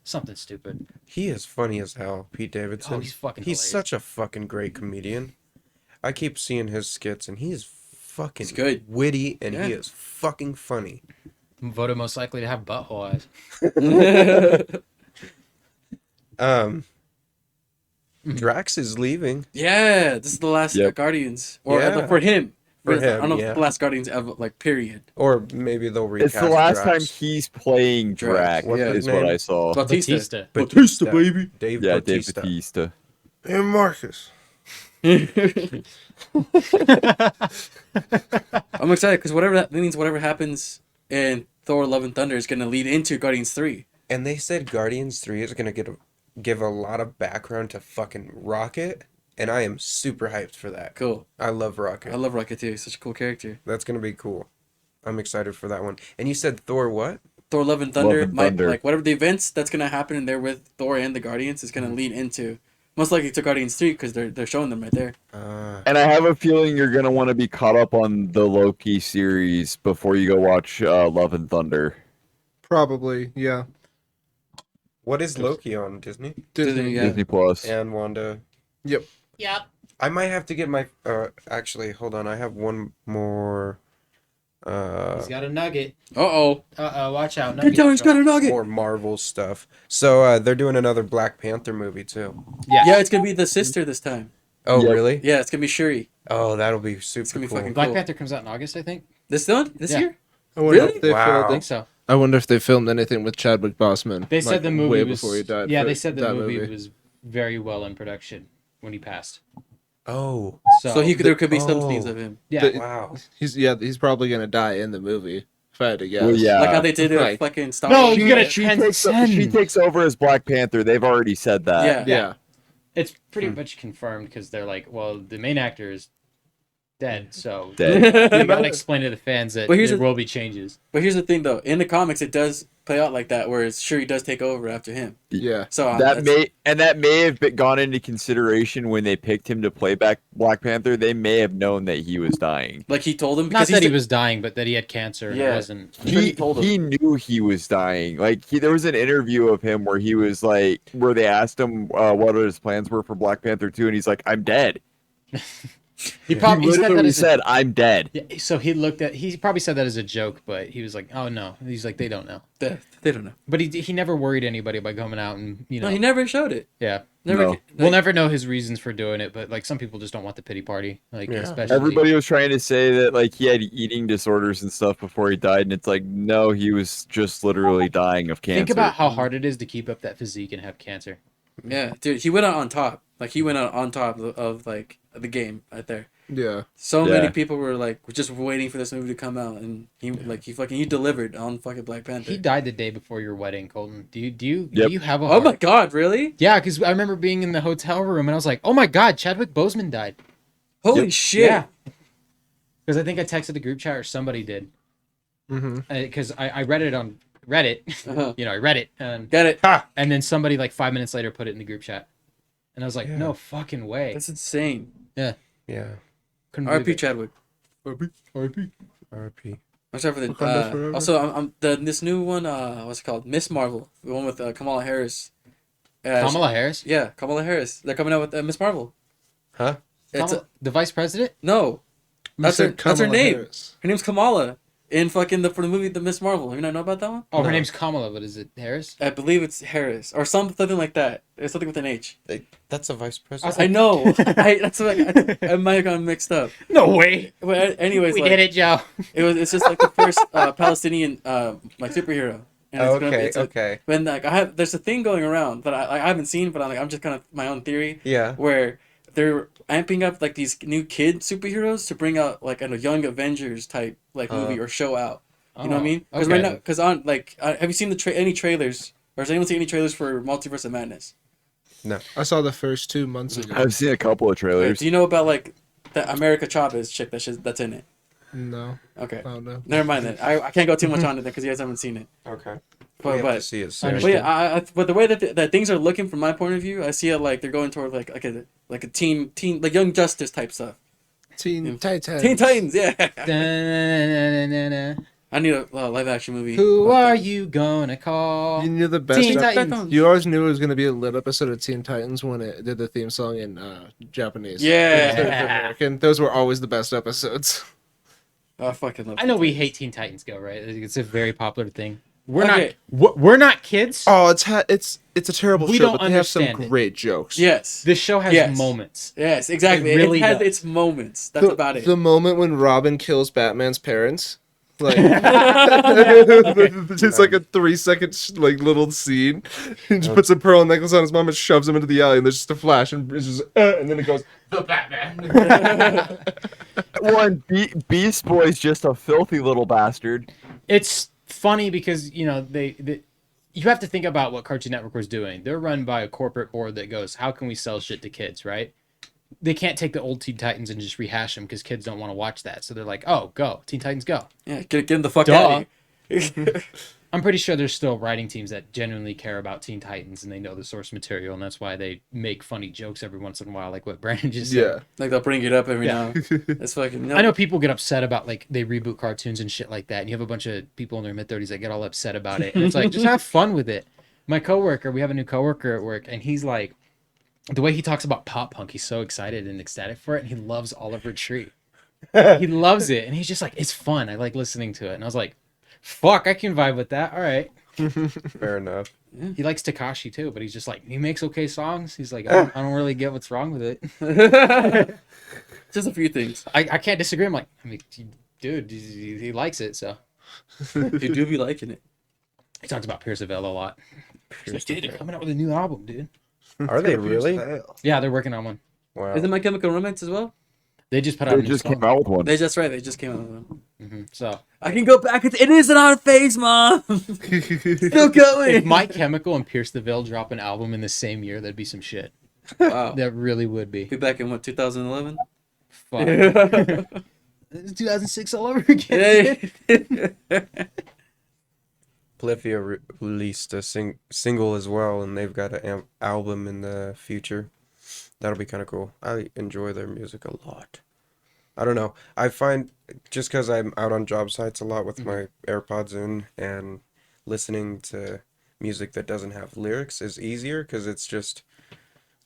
Something stupid. he is funny as hell, Pete Davidson. Oh, he's fucking He's hilarious. such a fucking great comedian. I keep seeing his skits and he's fucking He's good. witty and he Yeah. is fucking funny. Voted most likely to have butthole eyes. Drax is leaving. Yeah, this is the last Yep. Guardians. Or Yeah. for him. For I don't know him, if yeah. the last Guardians ever, like, period. Or maybe they'll recast It's the last time Drax. he's playing Drax. Drax, What's Yeah. his is what name? I saw. Bautista. Batista. baby. Dave Yeah, Bautista. Dave Batista. And Marcus. I'm excited because whatever that means, whatever happens in Thor: Love and Thunder is going to lead into Guardians 3. And they said Guardians 3 is going to give a lot of background to fucking Rocket. And I am super hyped for that. Cool. I love Rocket. I love Rocket too. He's such a cool character. That's going to be cool. I'm excited for that one. And you said Thor what? Thor: Love and Thunder, and Thunder. like whatever the events that's going to happen in there with Thor and the Guardians is going to lead into most likely to Guardians 3 because they're showing them right there. And I have a feeling you're gonna want to be caught up on the Loki series before you go watch Love and Thunder. Probably, yeah. What is Loki on Disney? Disney, yeah. Disney Plus. And Wanda. Yep. Yep. I might have to get my actually hold on, I have one more He's got a nugget. Uh-oh. Watch out. Good time, he's got a nugget. more Marvel stuff. So they're doing another Black Panther movie too. Yeah. Yeah, it's going to be the sister this time. Oh Yep. really? Yeah, it's going to be Shuri. Oh, that'll be super gonna be cool. fucking Black cool. Panther comes out in August, I think. This one? This Yeah. year? I wonder Really? if they Wow. I filmed. think so. I wonder if they filmed anything with Chadwick Boseman. They said like, the movie way was before he died. Yeah, for they said the that movie was very well in production when he passed. Oh, So, So there could be some Oh. scenes of him. yeah. the- wow. He's probably gonna die in the movie. If I had to guess. Well, yeah. Like how they did it Right. with fucking Star No, Wars. you gotta She takes over as Black Panther. They've already said that. Yeah. Yeah. It's pretty much confirmed because they're like, well, the main actor is dead, so Dead. you gotta explain to the fans that But here's there the- will be changes. But here's the thing, though. In the comics, it does play out like that, where Shuri does take over after him. Yeah. So That may have gone into consideration when they picked him to play back Black Panther. They may have known that he was dying. like he told him Not because that he he's was dying, but that he had cancer. And Yeah. it wasn't. He told him. He knew he was dying. Like there was an interview of him where he was like, where they asked him what his plans were for Black Panther 2, and he's like, "I'm dead." He probably he said that literally as a, said, "I'm dead." yeah, so he probably said that as a joke, but he was like, oh no, he's like, they don't know. They don't know. But he never worried anybody by coming out and No, he never showed it. yeah. Never. No. like- We'll never know his reasons for doing it, but like some people just don't want the pity party, like Yeah. especially Everybody was trying to say that like he had eating disorders and stuff before he died, and it's like, no, he was just literally dying of cancer. Think about how hard it is to keep up that physique and have cancer. Yeah, dude, he went out on top. Like he went out on top of like the game right there. Yeah. So Yeah. many people were like just waiting for this movie to come out, and he delivered on fucking Black Panther. He died the day before your wedding, Colton. Do you Yep. have a Oh heart? my god, really? Yeah, because I remember being in the hotel room and I was like, oh my god, Chadwick Boseman died. Holy Yep. shit! Yeah. Because I think I texted the group chat or somebody did. Mm-hmm. Because I read it on Reddit. Uh-huh. I read it. Get it? And then somebody like 5 minutes later put it in the group chat. And I was like, Yeah. no fucking way. That's insane. Yeah. Couldn't believe R.P. it. Chadwick. R.P. RP. I'm sorry for the. Wakanda Forever? Also, I'm this new one. What's it called? Miss Marvel, the one with Kamala Harris. Kamala Harris. Yeah, Kamala Harris. They're coming out with Miss Marvel. Huh? It's The vice president. no, You that's said her Kamala name. Harris. Her name's Kamala. In fucking for the movie The Miss Marvel. You not know about that one? Oh, her No. name's Kamala, but is it Harris? I believe it's Harris or something like that. It's something with an H. That's a vice president. I know. That's what I might have gotten mixed up. No way. But anyways, We like, did it, Joe. It's just like the first Palestinian like superhero. And it's Okay, it's okay. When like there's a thing going around that I haven't seen, but I'm just kind of my own theory Yeah. where they're amping up like these new kid superheroes to bring out like a young Avengers type like movie or show out. You know what I mean? Because right now, because on like, have you seen any trailers, or has anyone seen any trailers for Multiverse of Madness? I saw the first 2 months ago. I've seen a couple of trailers. Do you know about like the America Chavez chick that's in it? No, Okay, I don't know. never mind then. I can't go too much on it because you guys haven't seen it. Okay. But We have but to see it I soon. but yeah, but the way that things are looking from my point of view, I see it like they're going toward like a teen like Young Justice type stuff. Teen Titans. Teen Titans, yeah. Da-na-na-na-na-na. I need a live action movie. Who about are that. you gonna call? You knew the best. Teen ep- Titans. You always knew it was going to be a lit episode of Teen Titans when it did the theme song in Japanese. Yeah. Instead of American. Those were always the best episodes. I fucking love. I know we hate Teen Titans Go, right? It's a very popular thing. We're Okay. we're not kids. Oh, it's a terrible We show, don't but they have some understand it. great jokes. Yes. This show has Yes. moments. Yes, exactly. It really it has does. its moments. That's about it. The moment when Robin kills Batman's parents, like just like a 3 second like little scene. He just puts a pearl necklace on his mom and shoves him into the alley, and there's just a flash, and it's just and then it goes the Batman. One, Beast Boy's just a filthy little bastard. It's funny because you know you have to think about what Cartoon Network was doing. They're run by a corporate board that goes, "How can we sell shit to kids?" Right? They can't take the old Teen Titans and just rehash them because kids don't want to watch that. So they're like, "Oh, go Teen Titans, go!" Yeah, get him the fuck Duh. out of here. I'm pretty sure there's still writing teams that genuinely care about Teen Titans and they know the source material, and that's why they make funny jokes every once in a while, like what Brandon just said. Yeah. Like they'll bring it up every Yeah. now. It's fucking. No. I know people get upset about like they reboot cartoons and shit like that, and you have a bunch of people in their mid 30s that get all upset about it, and it's like just have fun with it. My coworker, we have a new coworker at work, and he's like, the way he talks about pop punk, he's so excited and ecstatic for it, and he loves Oliver Tree. He loves it, and he's just like, it's fun. I like listening to it, and I was like, fuck, I can vibe with that. All right. Fair enough. He likes Takashi too, but he's just like, he makes okay songs. He's like, I don't really get what's wrong with it. Just a few things. I can't disagree. I'm like, I mean, dude, he likes it, so. You do be liking it. He talks about Pierce Avell a lot. He's like, dude, they're coming out with a new album, dude. Are they really? Yeah, they're working on one. Wow. Is it My Chemical Romance as well? They just put out They a new just song. came out with one. That's right. They just came out with one. So I can go back. It isn't on phase, mom. Still going. if My Chemical and Pierce the Veil drop an album in the same year, that'd be some shit. Wow. That really would be. Be back in what 2011? Fuck. It's 2006 all over again. Polyphia released a single as well, and they've got an album in the future. That'll be kind of cool. I enjoy their music a lot. I don't know. I find just because I'm out on job sites a lot with my AirPods in and listening to music that doesn't have lyrics is easier because it's just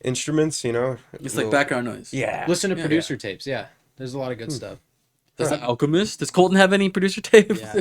instruments, you know? It's like background noise. Yeah. Listen to Yeah. producer tapes. Yeah, there's a lot of good stuff. Does The Alchemist? Does Colton have any producer tapes? Yeah.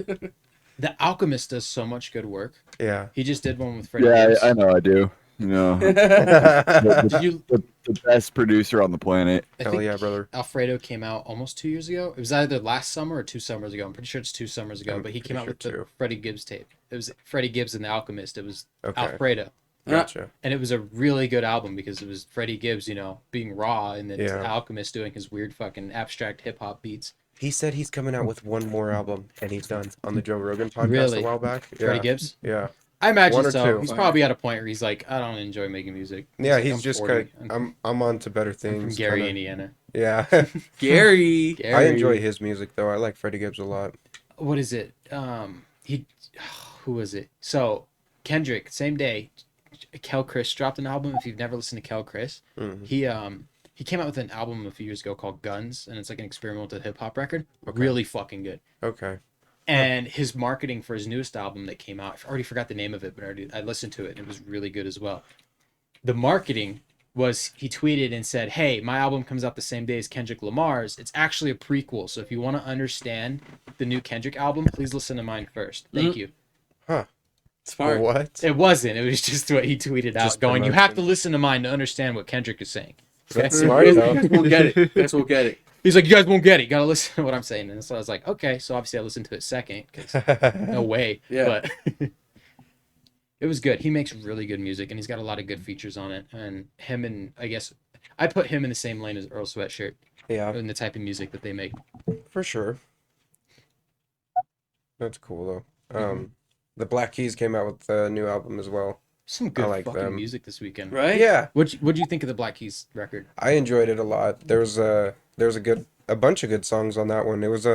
The Alchemist does so much good work. Yeah. He just did one with Freddie Yeah, Gibbs. I know I do. You know, Did you? the best producer on the planet. I Hell think yeah, brother. Alfredo came out almost 2 years ago. It was either last summer or 2 summers ago. I'm pretty sure it's 2 summers ago. I'm But he pretty came out sure with the too. Freddie Gibbs tape. It was Freddie Gibbs and the Alchemist. It was Okay. Alfredo. Gotcha. And it was a really good album because it was Freddie Gibbs, you know, being raw, and then Yeah. Alchemist doing his weird fucking abstract hip hop beats. He said he's coming out with one more album, and he's done on the Joe Rogan podcast Really? a while back. Freddie Yeah. Gibbs. Yeah. I imagine One or so. two. He's probably at a point where he's like, I don't enjoy making music. Yeah, like, he's I'm just 40. kind of, I'm on to better I'm things. from Gary, kinda. Indiana. Yeah. Gary. I Gary. enjoy his music though. I like Freddie Gibbs a lot. What is it? He, who was it? So Kendrick, same day, Kel Chris dropped an album. If you've never listened to Kel Chris, Mhm. he came out with an album a few years ago called Guns, and it's like an experimental hip hop record. Okay. Really fucking good. Okay. And his marketing for his newest album that came out, I already forgot the name of it, but I listened to it and it was really good as well. The marketing was he tweeted and said, "Hey, my album comes out the same day as Kendrick Lamar's. It's actually a prequel. So if you want to understand the new Kendrick album, please listen to mine first. Thank you." Huh. Smart. What? It wasn't. It was just what he tweeted out, Just going, "You have to promotion. listen to mine to understand what Kendrick is saying." That's You smart guys though. won't get it. You guys won't get it. He's like, "You guys won't get it. You gotta listen to what I'm saying." And so I was like, "Okay." So obviously I listened to it second because no way. Yeah. But it was good. He makes really good music and he's got a lot of good features on it. And him and I guess I put him in the same lane as Earl Sweatshirt Yeah, in the type of music that they make. for sure. That's cool though. The Black Keys came out with a new album as well. Some good like fucking them. music this weekend. Right? Yeah, What'd you think of the Black Keys record? I enjoyed it a lot. There was a bunch of good songs on that one. It was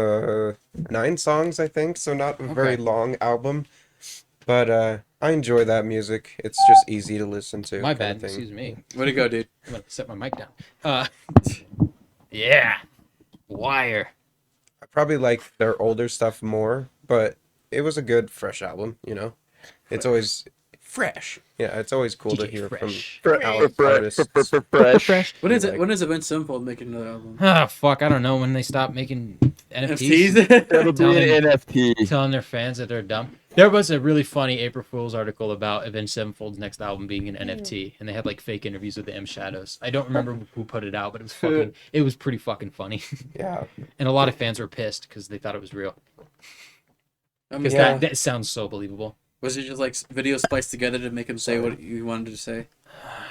9 songs, I think, so not a very Okay. long album. But I enjoy that music. It's just easy to listen to. My kinda bad. thing. Excuse me. Way to go, dude. I'm gonna set my mic down. Yeah. Wire. I probably like their older stuff more, but it was a good fresh album, you know. It's always fresh. Yeah, it's always cool to DJ hear Fresh. from artists. Fresh. When is Like- it? When is Avenged Sevenfold making another album? Ah, fuck. I don't know when they stop making NFTs. NFTs? It'll be an NFT. Telling their fans that they're dumb. There was a really funny April Fool's article about Avenged Sevenfold's next album being an NFT, and they had like fake interviews with the M Shadows. I don't remember who put it out, but it was pretty fucking funny. Yeah. And a lot of fans were pissed because they thought it was real. Because Yeah. that sounds so believable. Was it just like videos spliced together to make him say what you wanted to say?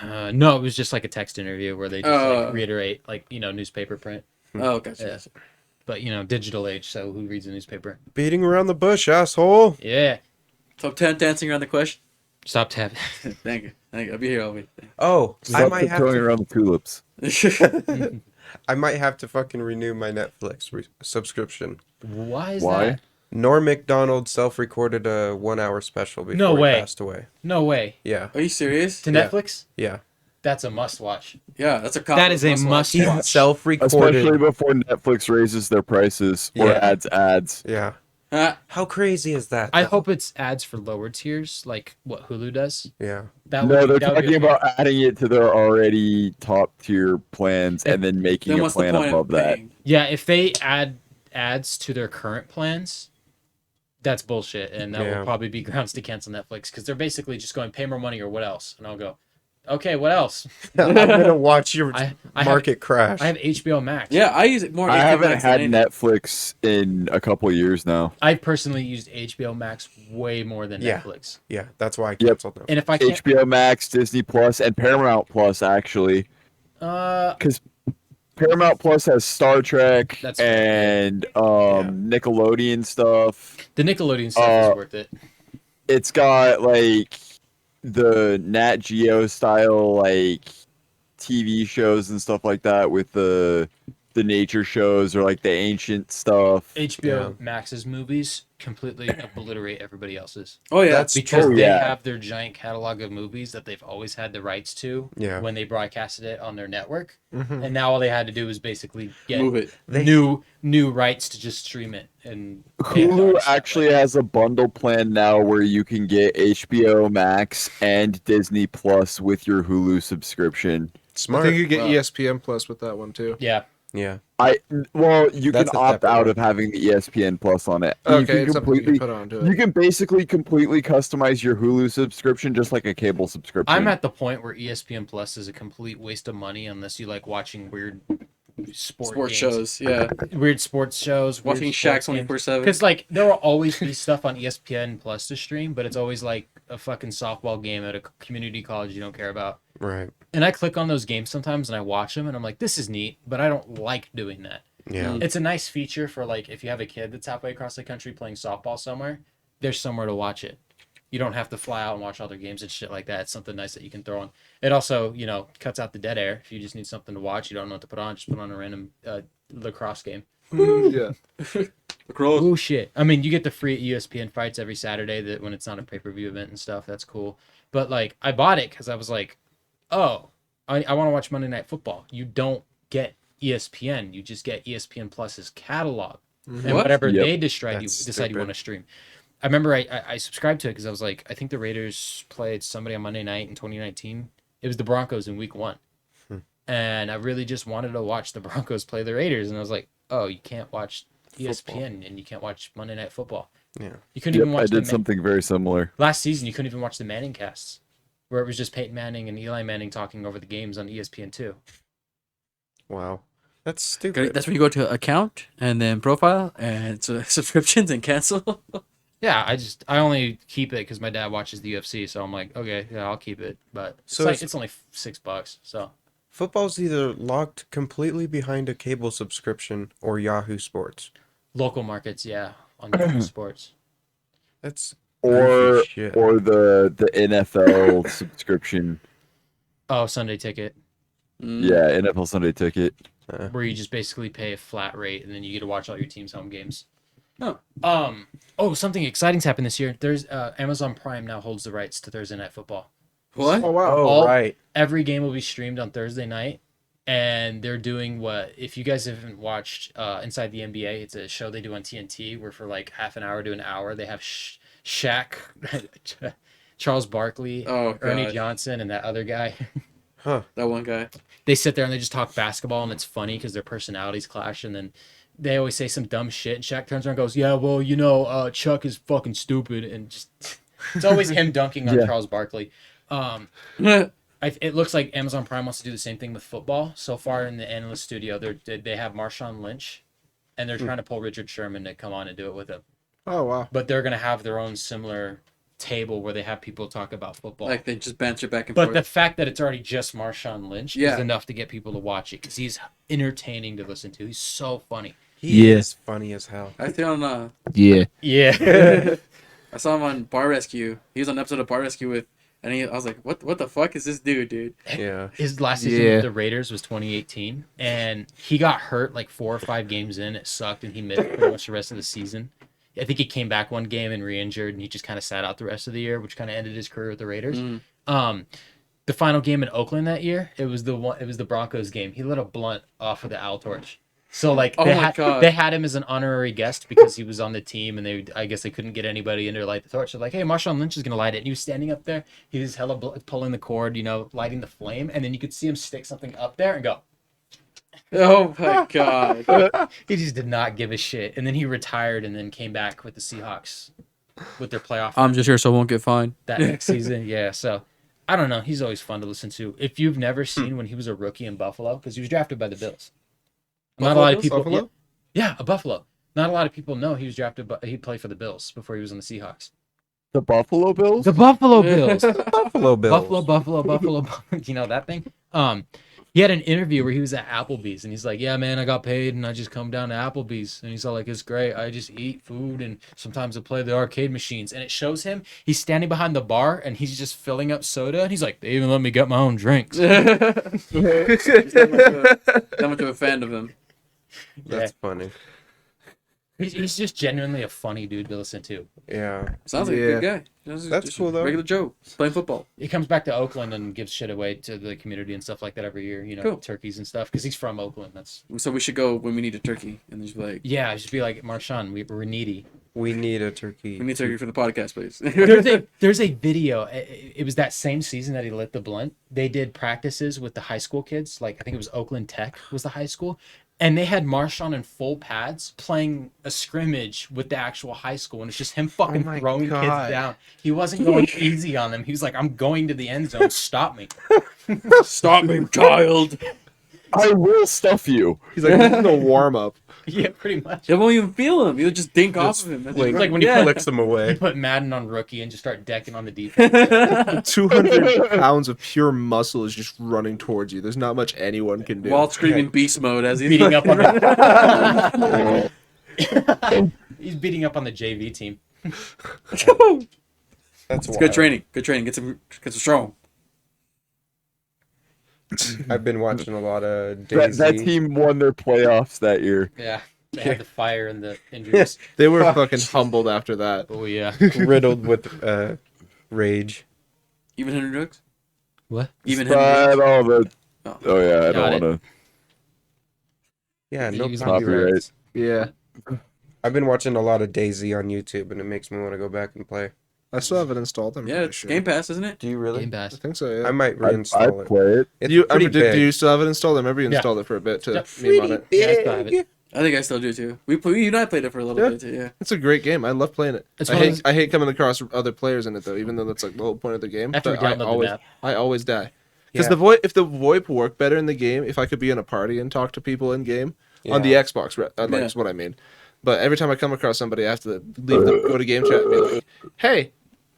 No, it was just like a text interview where they just like reiterate like newspaper print, Oh, gotcha. Yeah. but digital age. So who reads a newspaper? Beating around the bush, asshole. Yeah. Top 10 dancing around the question. Stop tapping. Thank you. Thank you. I'll be here all week. Oh, I Stop might have tiptoeing to. around the tulips. I might have to fucking renew my Netflix subscription. Why is Why? that? Norm Macdonald self-recorded a 1-hour special before No he way. passed away. No way. Yeah, Are you serious? To Yeah. Netflix? yeah. That's a must watch. Yeah, that's a That is a must He watch. self-recorded. Especially before Netflix raises their prices or Yeah. adds ads. Yeah. Ah, How crazy is that? I though? hope it's ads for lower tiers, like what Hulu does. Yeah. That No, they're that would be talking okay. about adding it to their already top tier plans and then making then a what's the plan point above of that. paying? Yeah, if they add ads to their current plans, that's bullshit, and that Yeah. will probably be grounds to cancel Netflix because they're basically just going pay more money or what else, and I'll go, okay, what else? I'm gonna watch your I market crash. I have HBO Max. Yeah, I use it more. I HBO haven't Max than had anything. Netflix in a couple years now. I personally used HBO Max way more than Yeah. Netflix, Yeah, that's why I Yep. canceled them. and if I can't, HBO Max, Disney Plus, and Paramount Plus actually, uh, because Paramount Plus has Star Trek That's fair, and Nickelodeon stuff. the Nickelodeon stuff is worth it. It's got like the Nat Geo style like TV shows and stuff like that with the nature shows or like the ancient stuff. HBO Max's movies completely obliterate everybody else's. Oh yeah, That's Because Oh, they yeah. have their giant catalog of movies that they've always had the rights to Yeah. when they broadcasted it on their network, Mhm. and now all they had to do was basically get move it. new rights to just stream it. And pay a Hulu dollar that actually way. has a bundle plan now where you can get HBO Max and Disney Plus with your Hulu subscription. I Smart. think you get Wow. ESPN Plus with that one too. Yeah, Yeah. You That's can a opt separate out one. of having the ESPN Plus on it. You Okay, can it's something you can completely put onto you it. can basically completely customize your Hulu subscription just like a cable subscription. I'm at the point where ESPN Plus is a complete waste of money unless you like watching weird Sports games. shows. Yeah, weird sports shows, watching Shaq 24/7. Because like there will always be stuff on ESPN Plus to stream, but it's always like a fucking softball game at a community college you don't care about. Right. And I click on those games sometimes and I watch them and I'm like, this is neat, but I don't like doing that. Yeah. It's a nice feature for like if you have a kid that's halfway across the country playing softball somewhere, there's somewhere to watch it. You don't have to fly out and watch all their games and shit like that. It's something nice that you can throw on. It also, cuts out the dead air. If you just need something to watch, you don't know what to put on, just put on a random lacrosse game. Yeah. Lacrosse. Oh shit! I mean, you get the free ESPN fights every Saturday that when it's not a pay-per-view event and stuff. That's cool. But like, I bought it because I was like, oh, I want to watch Monday Night Football. You don't get ESPN. You just get ESPN Plus's catalog. and What? whatever Yep. they decide you That's want to stupid. stream. I remember I subscribed to it because I was like, I think the Raiders played somebody on Monday night in 2019. It was the Broncos in week 1. And I really just wanted to watch the Broncos play the Raiders. And I was like, oh, you can't watch ESPN and you can't watch Monday Night Football. Yeah. You couldn't even Yep, watch I did something very similar. last season. You couldn't even watch the Manning casts where it was just Peyton Manning and Eli Manning talking over the games on ESPN2. Wow. That's Okay, stupid. that's when you go to account and then profile and subscriptions and cancel. Yeah, I only keep it because my dad watches the UFC. So I'm like, okay, yeah, I'll keep it. But So it's like, it's- it's only $6. So Football's either locked completely behind a cable subscription or Yahoo Sports. local markets, yeah, on Yahoo Sports. That's Or goofy shit. or the NFL subscription. Oh, Sunday Ticket, Yeah, NFL Sunday Ticket. where you just basically pay a flat rate and then you get to watch all your team's home games. Oh. Oh, something exciting's happened this year. There's Amazon Prime now holds the rights to Thursday Night Football. What? Oh wow. Oh, all- right. Every game will be streamed on Thursday night, and they're doing what, if you guys haven't watched Inside the NBA, it's a show they do on TNT where for like half an hour to an hour they have Shaq, Charles Barkley, Oh, Ernie God. Johnson, and that other guy. Huh. That one guy. They sit there and they just talk basketball, and it's funny because their personalities clash, and then they always say some dumb shit, and Shaq turns around and goes, yeah, well, you know, Chuck is fucking stupid, and just it's always him dunking on Yeah. Charles Barkley. It looks like Amazon Prime wants to do the same thing with football. So far in the analyst studio, they have Marshawn Lynch, and they're trying to pull Richard Sherman to come on and do it with them. Oh wow. But they're gonna have their own similar table where they have people talk about football. Like they just banter back and But forth. the fact that it's already just Marshawn Lynch Yeah. is enough to get people to watch it because he's entertaining to listen to. He's so funny. He Yeah. is funny as hell. I think on Yeah. Yeah. I saw him on Bar Rescue. He was on an episode of Bar Rescue with, and I was like, what the fuck is this dude? Yeah. His last season Yeah. with the Raiders was 2018, and he got hurt like 4 or 5 games in. It sucked, and he missed pretty much the rest of the season. I think he came back one game and re-injured, and he just kind of sat out the rest of the year, which kind of ended his career with the Raiders. The final game in Oakland that year, it was the Broncos game. He lit a blunt off of the owl torch. So like Oh my God. they had him as an honorary guest because he was on the team, and I guess they couldn't get anybody in there to light the torch. So like, hey, Marshawn Lynch is gonna light it, and he was standing up there. He was hella pulling the cord, lighting the flame, and then you could see him stick something up there and go. Oh my God. He just did not give a shit, and then he retired, and then came back with the Seahawks with their playoff I'm just here so I won't get fined. that next season. Yeah, so I don't know. He's always fun to listen to. If you've never seen when he was a rookie in Buffalo, because he was drafted by the Bills. Not a lot of people. Buffalo? Yeah, a Buffalo. Not a lot of people know he was drafted, but he played for the Bills before he was on the Seahawks. The Buffalo Bills? The Buffalo Bills. Buffalo Bills. Buffalo. You know that thing? He had an interview where he was at Applebee's, and he's like, yeah, man, I got paid, and I just come down to Applebee's. And he's all like, it's great. I just eat food, and sometimes I play the arcade machines. And it shows him, he's standing behind the bar, and he's just filling up soda, and he's like, they even let me get my own drinks. That much of a fan of him. That's funny. He's just genuinely a funny dude to listen to. Yeah. Sounds like a good guy. That's Just cool, though. Regular Joe playing football. He comes back to Oakland and gives shit away to the community and stuff like that every year, Cool. turkeys and stuff, because he's from Oakland. That's So we should go when we need a turkey, and just be like, yeah, just be like, Marshawn, we're needy. We need a turkey. we need turkey for the podcast, please. There's a video. It was that same season that he lit the blunt. They did practices with the high school kids. Like I think it was Oakland Tech was the high school, and they had Marshawn in full pads playing a scrimmage with the actual high school, and it's just him fucking my throwing God. kids down. He wasn't going easy on them. He was like, "I'm going to the end zone. Stop me." Stop me, child. I will stuff you. He's like, this is a warm up. Yeah, pretty much. They won't even feel him. You'll just dink off of him. That's Like, it. like when you yeah. flicks them You away. put Madden on rookie and just start decking on the defense. 200 pounds of pure muscle is just running towards you. There's not much anyone can do. While screaming beast mode as he's beating up on the He's beating up on the JV team. That's It's wild. good training. Good training. Get some strong. I've been watching a lot of That Daisy. team won their playoffs that year. Yeah. They had the fire and the injuries. They were fucking humbled after that. Oh yeah. riddled with rage. Even Henry drugs? What? Even Henry But drugs? all the. Oh. Oh yeah, I Got don't it. want Yeah, no Use copyright. Copyright. Yeah. I've been watching a lot of DayZ on YouTube, and it makes me want to go back and play. I still have it installed. I'm Yeah, pretty it's sure. Game Pass, isn't it? Do you really? Game I Pass. think so. Yeah. I might I reinstall it. play it. It's do you pretty big. do you still have it installed? I remember you Yeah. installed it for a bit to It's meme on pretty it. Yeah, I still have big. it. I think I still do too. You and I played it for a little Yeah. bit too. Yeah. It's a great game. I love playing it. It's I one of hate those- I hate coming across other players in it though, even though that's like the whole point of the game. After we But download the map. I always die. Because Yeah. if the VoIP worked better in the game, if I could be in a party and talk to people in game on the Yeah. Xbox, like Yeah. is what I mean. But every time I come across somebody, I have to leave the go to game chat and be like, "Hey,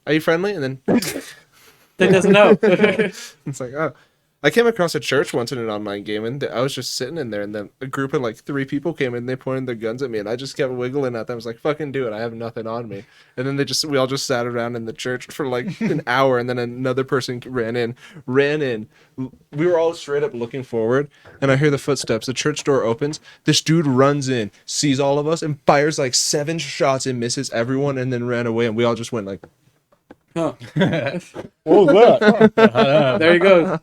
are you friendly?" And then That doesn't know. it's like, oh. I came across a church once in an online game, and I was just sitting in there, and then a group of like 3 people came in, and they pointed their guns at me, and I just kept wiggling at them. I was like, "Fucking do it! I have nothing on me." And then we all just sat around in the church for like an hour, and then another person ran in. We were all straight up looking forward, and I hear the footsteps. The church door opens. This dude runs in, sees all of us, and fires like 7 shots and misses everyone, and then ran away. And we all just went like, Huh. "What was that?" There you go.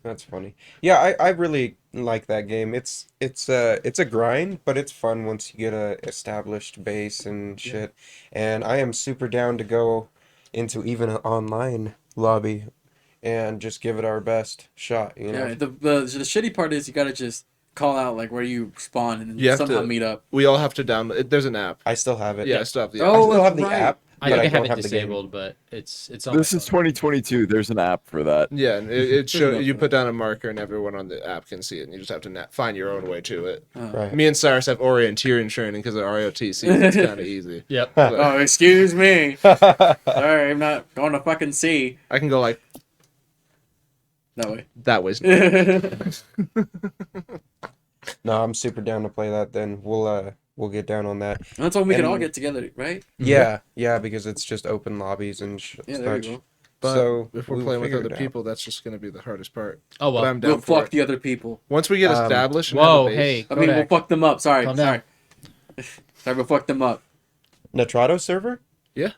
That's funny. Yeah, I really like that game. It's a grind, but it's fun once you get a established base and shit. And I am super down to go into even an online lobby and just give it our best shot, you know? Yeah. The shitty part is you gotta just call out like where you spawn and You then have somehow to- meet up. We all have to download. There's an app. I still have it. Yeah, I still have the I app. Oh, still have that's the right. app, I but think I have don't it have the game. disabled, but it's on This my is phone. 2022. There's an app for that. Yeah, and it shows enough you for put down a marker and everyone on the app can see it, and you just have to find your own way to it. Right. Me and Cyrus have orienteering training because of ROTC. It's kind of easy. Yep. Oh, excuse me. Sorry, I'm not going to fucking see I can go like that way. that way. No, I'm super down to play that then. We'll get down on that. That's when we can all And- get together, right? Yeah, because it's just open lobbies and Yeah, there you such. go. But So if we're we'll playing with figure other it out. people, that's just gonna be the hardest part. Oh But well. I'm down We'll for fuck it. the other people. Once we get Um, established. And Whoa, have a base, hey. I mean, we'll Kodak. fuck them up. Sorry, Calm down. sorry. We'll fuck them up. Natrado server? Yeah.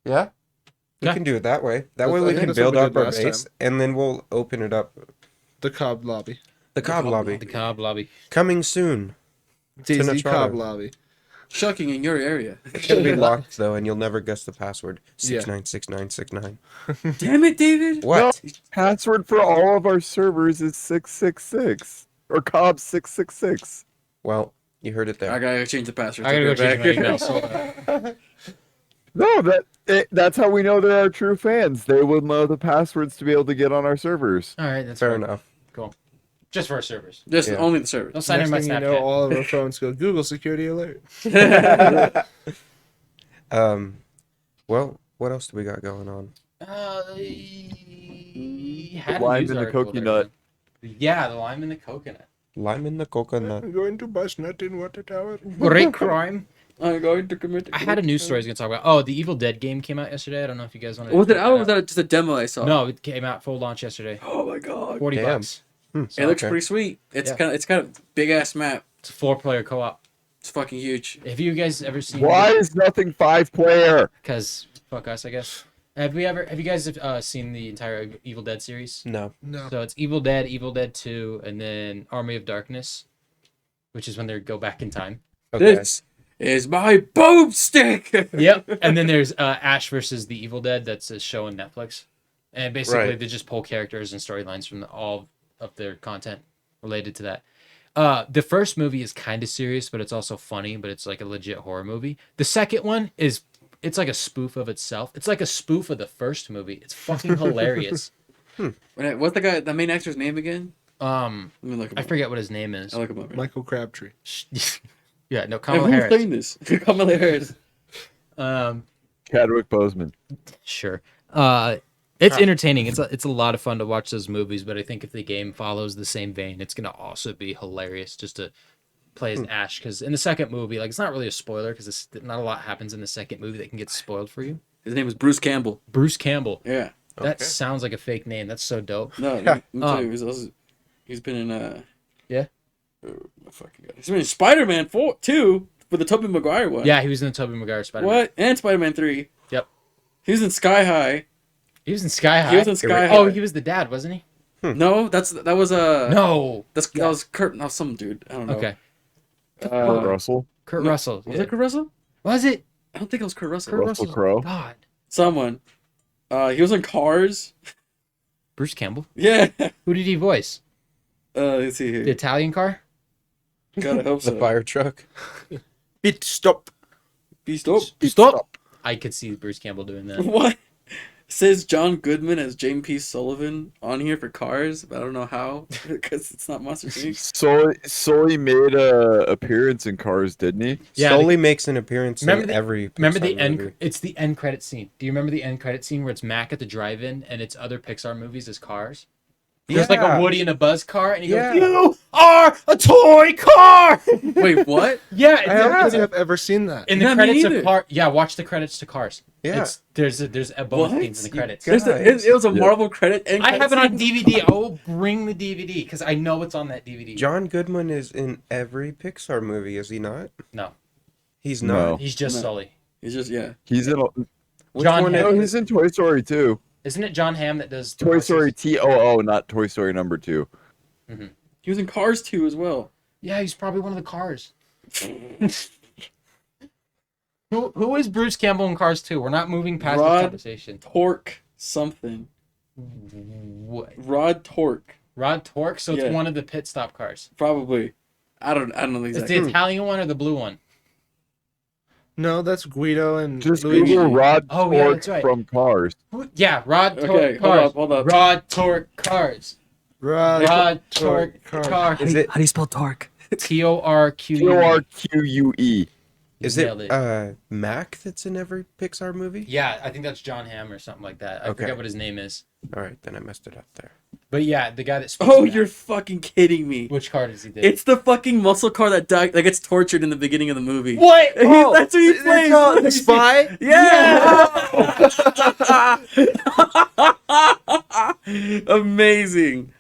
Yeah? We Yeah. can do it that way. That I way we think can that's what build we up did our last base, time. and then we'll open it up. the Cobb lobby, The Cobb lobby. The Cobb lobby. Coming soon. DZ Natrado. Cobb lobby. Shucking in your area. It's gonna be locked though, and you'll never guess the password. Yeah. 696969. Damn it, David. What? Password for all of our servers is 666 or Cobb 666. Well, you heard it there. I gotta change the password. I gotta go change my email. email. No, that's how we know they're our true fans. They will know the passwords to be able to get on our servers. All right, that's Fair fine. enough. Cool. Just for our servers. Just Yeah. only the servers. Don't sign in Next my thing Snapchat. you know, all of our phones go Google security alert. Well, what else do we got going on? Had a Lime news in the article coconut. there. Yeah, the lime in the coconut. Lime in the coconut. I'm going to bust nut in water tower. Great crime. I'm going to commit. I had a news story I was gonna talk about. Oh, the Evil Dead game came out yesterday. I don't know if you guys want to. Was it out or was that just a demo I saw? No, it came out full launch yesterday. Oh my god. 40 Damn. bucks. It looks Okay. pretty sweet. It's Yeah. kind of a big ass map. It's a 4-player co-op. It's fucking huge. Have you guys ever seen? Why is nothing 5-player? Because fuck us, I guess. Have you guys seen the entire Evil Dead series? No. No. So it's Evil Dead 2, and then Army of Darkness, which is when they go back in time. Okay. This is my boomstick. Yep. And then there's Ash versus the Evil Dead. That's a show on Netflix, and basically Right. they just pull characters and storylines from all of their content related to that. The first movie is kind of serious, but it's also funny. But it's like a legit horror movie. The second one it's like a spoof of itself. It's like a spoof of the first movie. It's fucking hilarious. What's the main actor's name again? Let me look him I up. forget what his name is. I'll look him up. Right Michael Crabtree. Yeah, no, now. Kamala Hey, who's Harris. saying this? Kamala Harris. Chadwick Boseman. Sure. It's entertaining. It's a lot of fun to watch those movies, but I think if the game follows the same vein, it's gonna also be hilarious just to play as Ash. Because in the second movie, like it's not really a spoiler because not a lot happens in the second movie that can get spoiled for you. His name is Bruce Campbell. Bruce Campbell. Yeah. That Okay. sounds like a fake name. That's so dope. No, let me tell you, he's been in Yeah. oh, my fucking God. He's been in Spider-Man 4 2 for the Tobey Maguire one. Yeah, he was in the Tobey Maguire Spider-Man. What? And Spider-Man 3. Yep. He was in Sky High. He was in Sky High. He was in Sky High. Oh, he was the dad, wasn't he? No, that was No. that was Kurt. No, some dude. I don't know. Okay. Kurt Uh, Russell. Kurt No, Russell. Was it Kurt Russell? Was it? I don't think it was Kurt Russell. Kurt Russell Russell. Crowe? God. Someone. He was in Cars. Bruce Campbell. Yeah. Who did he voice? Let's see The here. Italian car? God, I hope The so. fire truck. Pit stop. Beast up. Stop. I could see Bruce Campbell doing that. What? Says John Goodman as James P. Sullivan on here for Cars, but I don't know how because it's not Monsters Inc. Sully made a appearance in Cars, didn't he? Yeah, Sully makes an appearance Remember in the- every Remember Pixar the end? movie. It's the end credit scene. Do you remember the end credit scene where it's Mac at the drive-in and it's other Pixar movies as cars? There's like a Woody and a Buzz car, and he Yeah. goes, "You are a toy car." Wait, what? Yeah, I don't it's think I've ever seen that. in the Yeah, me credits neither. of Cars. Yeah, watch the credits to Cars. Yeah. There's a bonus What? scenes in the credits. Guys. It was a Marvel credit. And I have it on cutscene. DVD. I will bring the DVD because I know it's on that DVD. John Goodman is in every Pixar movie, is he not? No, He's No. not. he's just No. Sully. He's just He's in. Which John one Hamm. No, he's in Toy Story 2. Isn't it John Hamm that does the Toy voices? Story TOO, not Toy Story number 2. He was in Cars 2 as well. Yeah, he's probably one of the cars. Who is Bruce Campbell in Cars 2? We're not moving past Rod- this conversation. Torque something. What? Rod Torque. Rod Torque? So it's Yeah. one of the pit stop cars. Probably. I don't know It's exactly. the Italian one or the blue one? No, that's Guido and Just Luigi. Google Rod Oh, yeah, Torque that's right. from Cars. Yeah, Rod Torque Okay, cars. hold up. Rod Torque cars. Rod Torque cars. Is it? How do you spell torque? Torque. TORQUE. Is Nailed it Mac that's in every Pixar movie? Yeah, I think that's John Hamm or something like that. I Okay. forget what his name is. All right, then I messed it up there. But yeah, the guy that speaks Oh, to you're that. fucking kidding me. Which car does he do? It's the fucking muscle car that died, that gets tortured in the beginning of the movie. What? That's who he plays. The spy? Yeah. Amazing.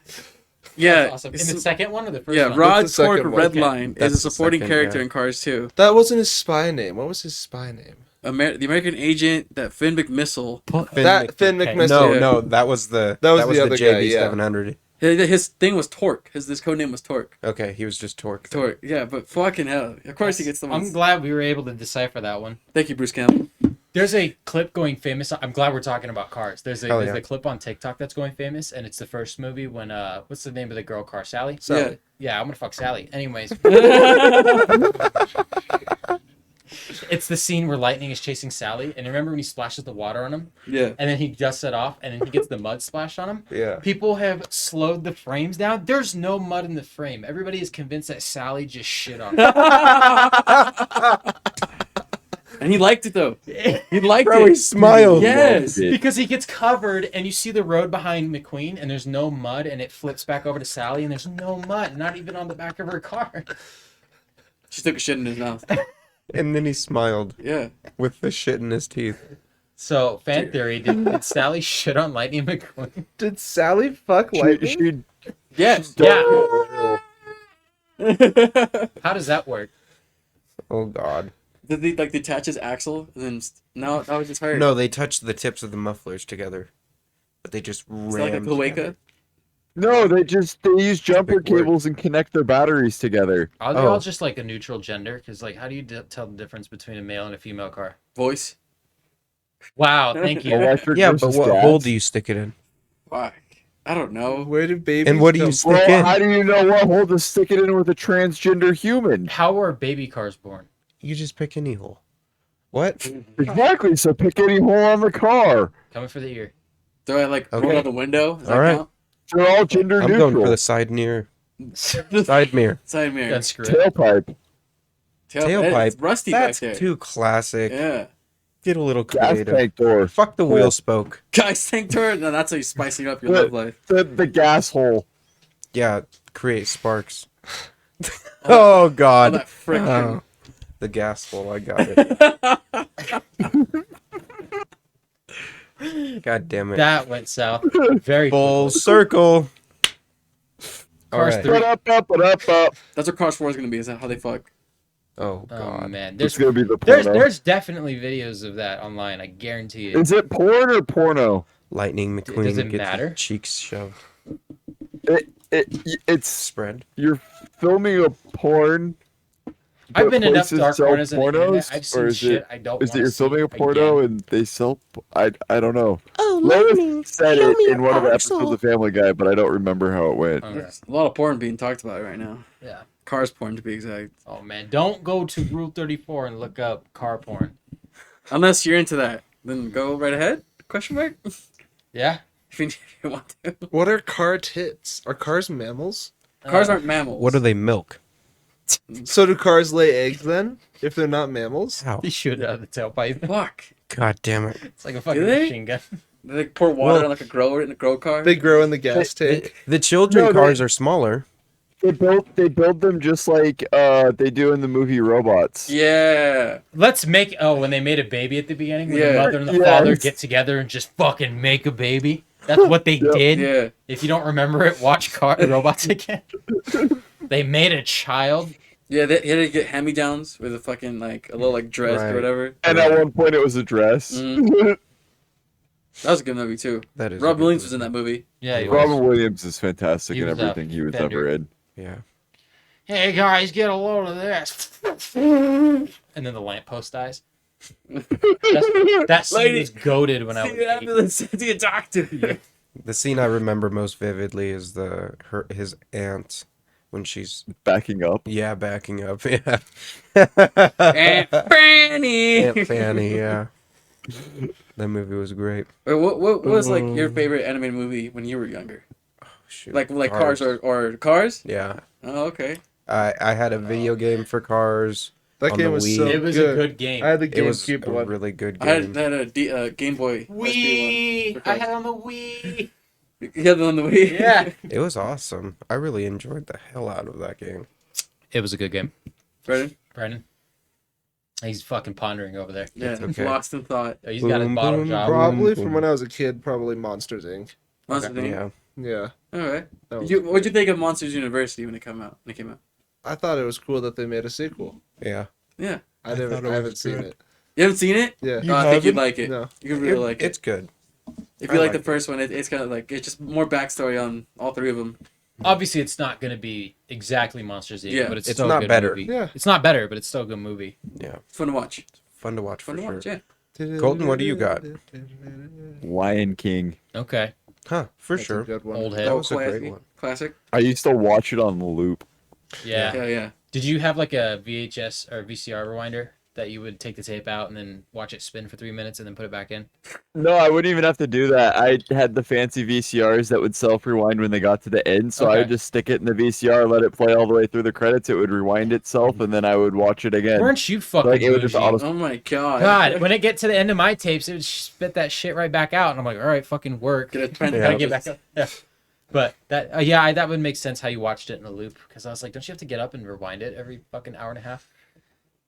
Yeah. Awesome. In it's- the second one or the first yeah, one? Rod That's the Torque second one. Redline is That's a the supporting second, character yeah. in Cars 2. That wasn't his spy name. What was his spy name? The American agent that Finn McMissile. Finn okay. McMissile. No, Yeah. no, that was the That was the other guy, JB yeah. 700. His thing was Torque. His code name was Torque. Okay, he was just Torque. then. Torque. Yeah, but fucking hell. Of course he gets the I'm ones. glad we were able to decipher that one. Thank you, Bruce Campbell. There's a clip going famous. I'm glad we're talking about cars. There's Hell a yeah. clip on TikTok that's going famous, and it's the first movie when what's the name of the girl car? Sally. Sally. Yeah, I'm gonna fuck Sally. Anyways, it's the scene where Lightning is chasing Sally, and remember when he splashes the water on him, Yeah. and then he dusts it off, and then he gets the mud splashed on him. Yeah. People have slowed the frames down. There's no mud in the frame. Everybody is convinced that Sally just shit on him. And he liked it though. He liked Bro, it. he smiled. Yes. Because he gets covered and you see the road behind McQueen and there's no mud and it flips back over to Sally and there's no mud, not even on the back of her car. She took a shit in his mouth. And then he smiled Yeah. with the shit in his teeth. So, fan theory, did Sally shit on Lightning McQueen? Did Sally fuck Lightning? Yes. Yeah. How does that work? Oh God. Did he like detach his axle and then no, that was just her. No, they touched the tips of the mufflers together, but they just It's like a rammed. cloaca. together. No, they use jumper Big word. cables and connect their batteries together. Are they Oh. all just like a neutral gender? Because, like, how do you tell the difference between a male and a female car? Voice. Wow, thank you. Electric Yeah, but versus what gas. hole do you stick it in? Fuck. I don't know. Where did babies And what do you come stick Well, in? how do you know what hole to stick it in with a transgender human? How are baby cars born? You just pick any hole. What? Exactly, so pick any hole on the car. Coming for the ear. Do I like roll Okay. out the window? Does that All right. count? They're all gender I'm neutral. going for the side mirror. Side mirror. Side mirror. That's great. Tailpipe, Tailpipe. It's rusty That's back there. too classic. Yeah. Get a little gas creative. tank door, Fuck the wheel spoke. Guys, tank turret. No, that's how you spicing up your What? love life. the gas hole. Yeah, create sparks. oh All God. that friction. Oh, the gas hole. I got it. God damn it. That went south. Very Full quickly. circle. Cars Alright. 3. Up. That's what Cars 4 is gonna be. Is that how they fuck? Oh Oh God. man, It's there's gonna be the porno. there's definitely videos of that online. I guarantee it. Is it porn or porno? Lightning McQueen Does it gets matter? his cheeks shoved. It's Spread. you're filming a porn I've been enough places dark sell corners on the internet. pornos, I've or seen is shit it I don't is want it to you're see filming a porno again. and they sell? I don't know. Oh, Lois lightning! said Show it me in your one of the axle. episodes of Family Guy, but I don't remember how it went. Okay. There's a lot of porn being talked about right now. Yeah. Cars porn to be exact. Oh man, don't go to Rule 34 and look up car porn. Unless you're into that, then go right ahead. Question mark. Yeah. If you want to. What are car tits? Are cars mammals? Cars aren't mammals. What do they milk? So do cars lay eggs then? If they're not mammals? How? He shoot out of the tailpipe. Fuck. God damn it. It's like a fucking they? machine gun. They like pour water Well- on like a grower in a grow car. They grow in the gas tank. The children No, cars are smaller. They build them just like they do in the movie Robots. Yeah. Let's make when they made a baby at the beginning when Yeah. the mother and the Yes. father get together and just fucking make a baby. That's what they did. Yeah. If you don't remember it, watch Car Robots again. They made a child. Yeah, they had to get hand-me-downs with a fucking like a little like dress Right. or whatever. And at one point it was a dress. Mhm. That was a good movie too. That is. a Rob good Williams was movie. in that movie. Yeah, he Robin was. Williams is fantastic He in was, everything he was Fender. ever in. Yeah. Hey guys, get a load of this. And then the lamppost dies. That scene Lady, was goated when I was See the 8. ambulance to get a doctor. The scene I remember most vividly is his aunt when she's Backing up. backing up. Yeah. Aunt Fanny. Aunt Fanny. Yeah. That movie was great. Wait, what was like your favorite animated movie when you were younger? Shoot. Like Cars or Cars? Yeah. Oh, okay. I had a video game for Cars. That On game the was Wii. so It was good. a good game. I had the It was GameCube a one. really good I had, game. I had a Game Boy. Wii! SP1 for I Cars. had on the Wii! You had it on the Wii? Yeah! It was awesome. I really enjoyed the hell out of that game. It was a good game. Brennan? Brandon? He's fucking pondering over there. Yeah, It's okay. lost in thought. Oh, he's got his Boom, bottom boom, job. Probably boom. from when I was a kid, probably Monsters Inc. Monster Thing. Yeah. Yeah. Alright. That was What'd you think of Monsters University when it came out? I thought it was cool that they made a sequel. Yeah. Yeah. I haven't seen good. it. You haven't seen it? Yeah. Oh, I think you'd haven't? like it. No. You could really like it. It's good. If I you like like the it. first one, it's kind of like it's just more backstory on all three of them. Obviously, it's not going to be exactly Monsters Inc., Yeah. but it's It's still not a good better. movie. Yeah. It's not better, but it's still a good movie. Yeah. It's fun to watch. Fun to watch Fun for to sure. watch, yeah. Colton, what do you got? Lion King. Okay. Huh, for That's a sure. good one. Old That head. was a great one. Classic. I used to watch it on loop. Yeah. Yeah, yeah. Did you have like a VHS or VCR rewinder that you would take the tape out and then watch it spin for 3 minutes and then put it back in? No, I wouldn't even have to do that. I had the fancy VCRs that would self-rewind when they got to the end, so I Okay. would just stick it in the VCR, let it play all the way through the credits. It would rewind itself, and then I would watch it again. Weren't you fucking Like, it would just bougie? auto- Oh my god. God, when it get to the end of my tapes, it would spit that shit right back out, and I'm like, all right, fucking work. Get a pen. Yeah. Gotta get back up. Yeah. But that, that would make sense how you watched it in a loop, because I was like, don't you have to get up and rewind it every fucking hour and a half?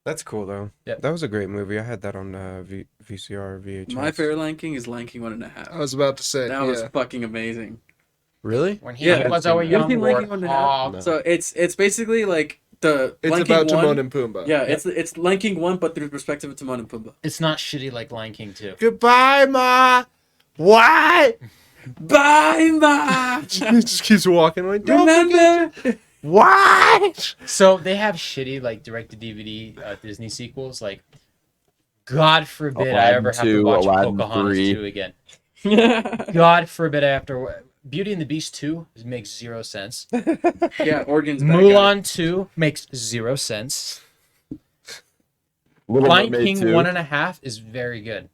That's cool though. Yep. That was a great movie. I had that on VCR, VHS. My favorite Lion King is Lion King 1.5. I was about to say. That was yeah. fucking amazing. Really? When he Yeah. was a You ever young seen Lion King 1.5? warthog. No. So it's basically like the It's Lion about King 1. Timon and Pumbaa. Yeah, it's Lion King 1, but through the perspective of Timon and Pumbaa. It's not shitty like Lion King 2. Goodbye, Ma. What? Bye, ma. Just keeps walking away. Don't Remember? What? So they have shitty like direct-to-DVD Disney sequels. Like, God forbid I ever have to Aladdin 2, watch Aladdin Pocahontas 3. 2 again. God forbid I have to. Beauty and the Beast 2 makes 0 sense. Yeah, organs. Back Mulan 2 makes 0 sense. Little Lion Mermaid King 2. 1.5 is very good.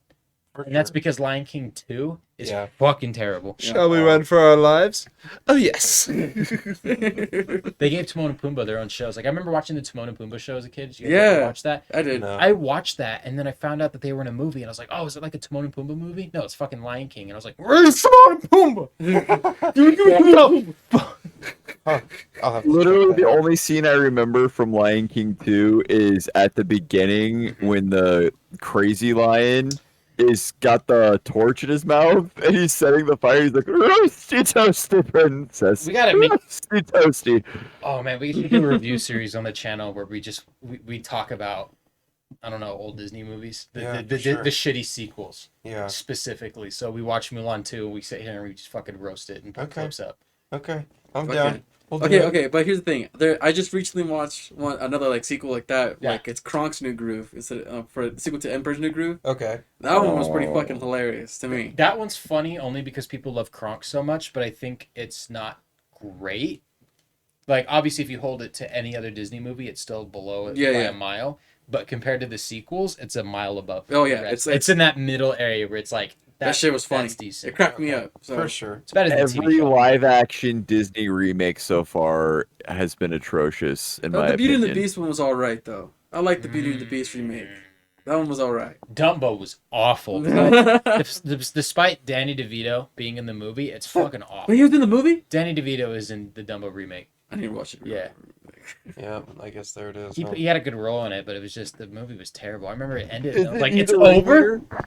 And that's because Lion King 2 is Yeah. fucking terrible. Shall we run for our lives? Oh, yes. They gave Timon and Pumbaa their own shows. Like, I remember watching the Timon and Pumbaa show as a kid. Did you guys Yeah. ever watch that? I did. No. I watched that, and then I found out that they were in a movie, and I was like, oh, is it like a Timon and Pumbaa movie? No, it's fucking Lion King. And I was like, where's Timon and Pumbaa? I'll have to Literally, check the that out. only scene I remember from Lion King 2 is at the beginning when the crazy lion is got the torch in his mouth and he's setting the fire. He's like, roasty toasty princess. We gotta make- roasty toasty. Oh, man, we should do a review series on the channel where we talk about, I don't know, old Disney movies. Yeah, The for sure. shitty sequels, Yeah. specifically. So we watch Mulan 2, we sit here and we just fucking roast it and put Okay. clips up. Okay. I'm Okay. down. We'll do Okay, it. okay, but here's the thing. I just recently watched another like sequel like that. Yeah. Like it's Kronk's New Groove. It's for the sequel to Emperor's New Groove. Okay. That one was pretty Oh. fucking hilarious to me. That one's funny only because people love Kronk so much, but I think it's not great. Like, obviously, if you hold it to any other Disney movie, it's still below it Yeah, by yeah. a mile. But compared to the sequels, it's a mile above. Oh, yeah, the rest. it's it's in that middle area where it's like That shit was funny. That's decent. It cracked me up. So For sure. It's better than the TV Every show. live action Disney remake so far has been atrocious in my the Beauty and the opinion. Beast one was all right though. I like the Beauty and the Beast remake. That one was all right. Dumbo was awful. Despite Danny DeVito being in the movie, it's fucking awful. But he was in the movie. Danny DeVito is in the Dumbo remake. I need to watch it. Yeah. Yeah, I guess there it is. He, huh? he had a good role in it, but it was just the movie was terrible. I remember it ended. Is And I was it like, it's either over. Ringleader?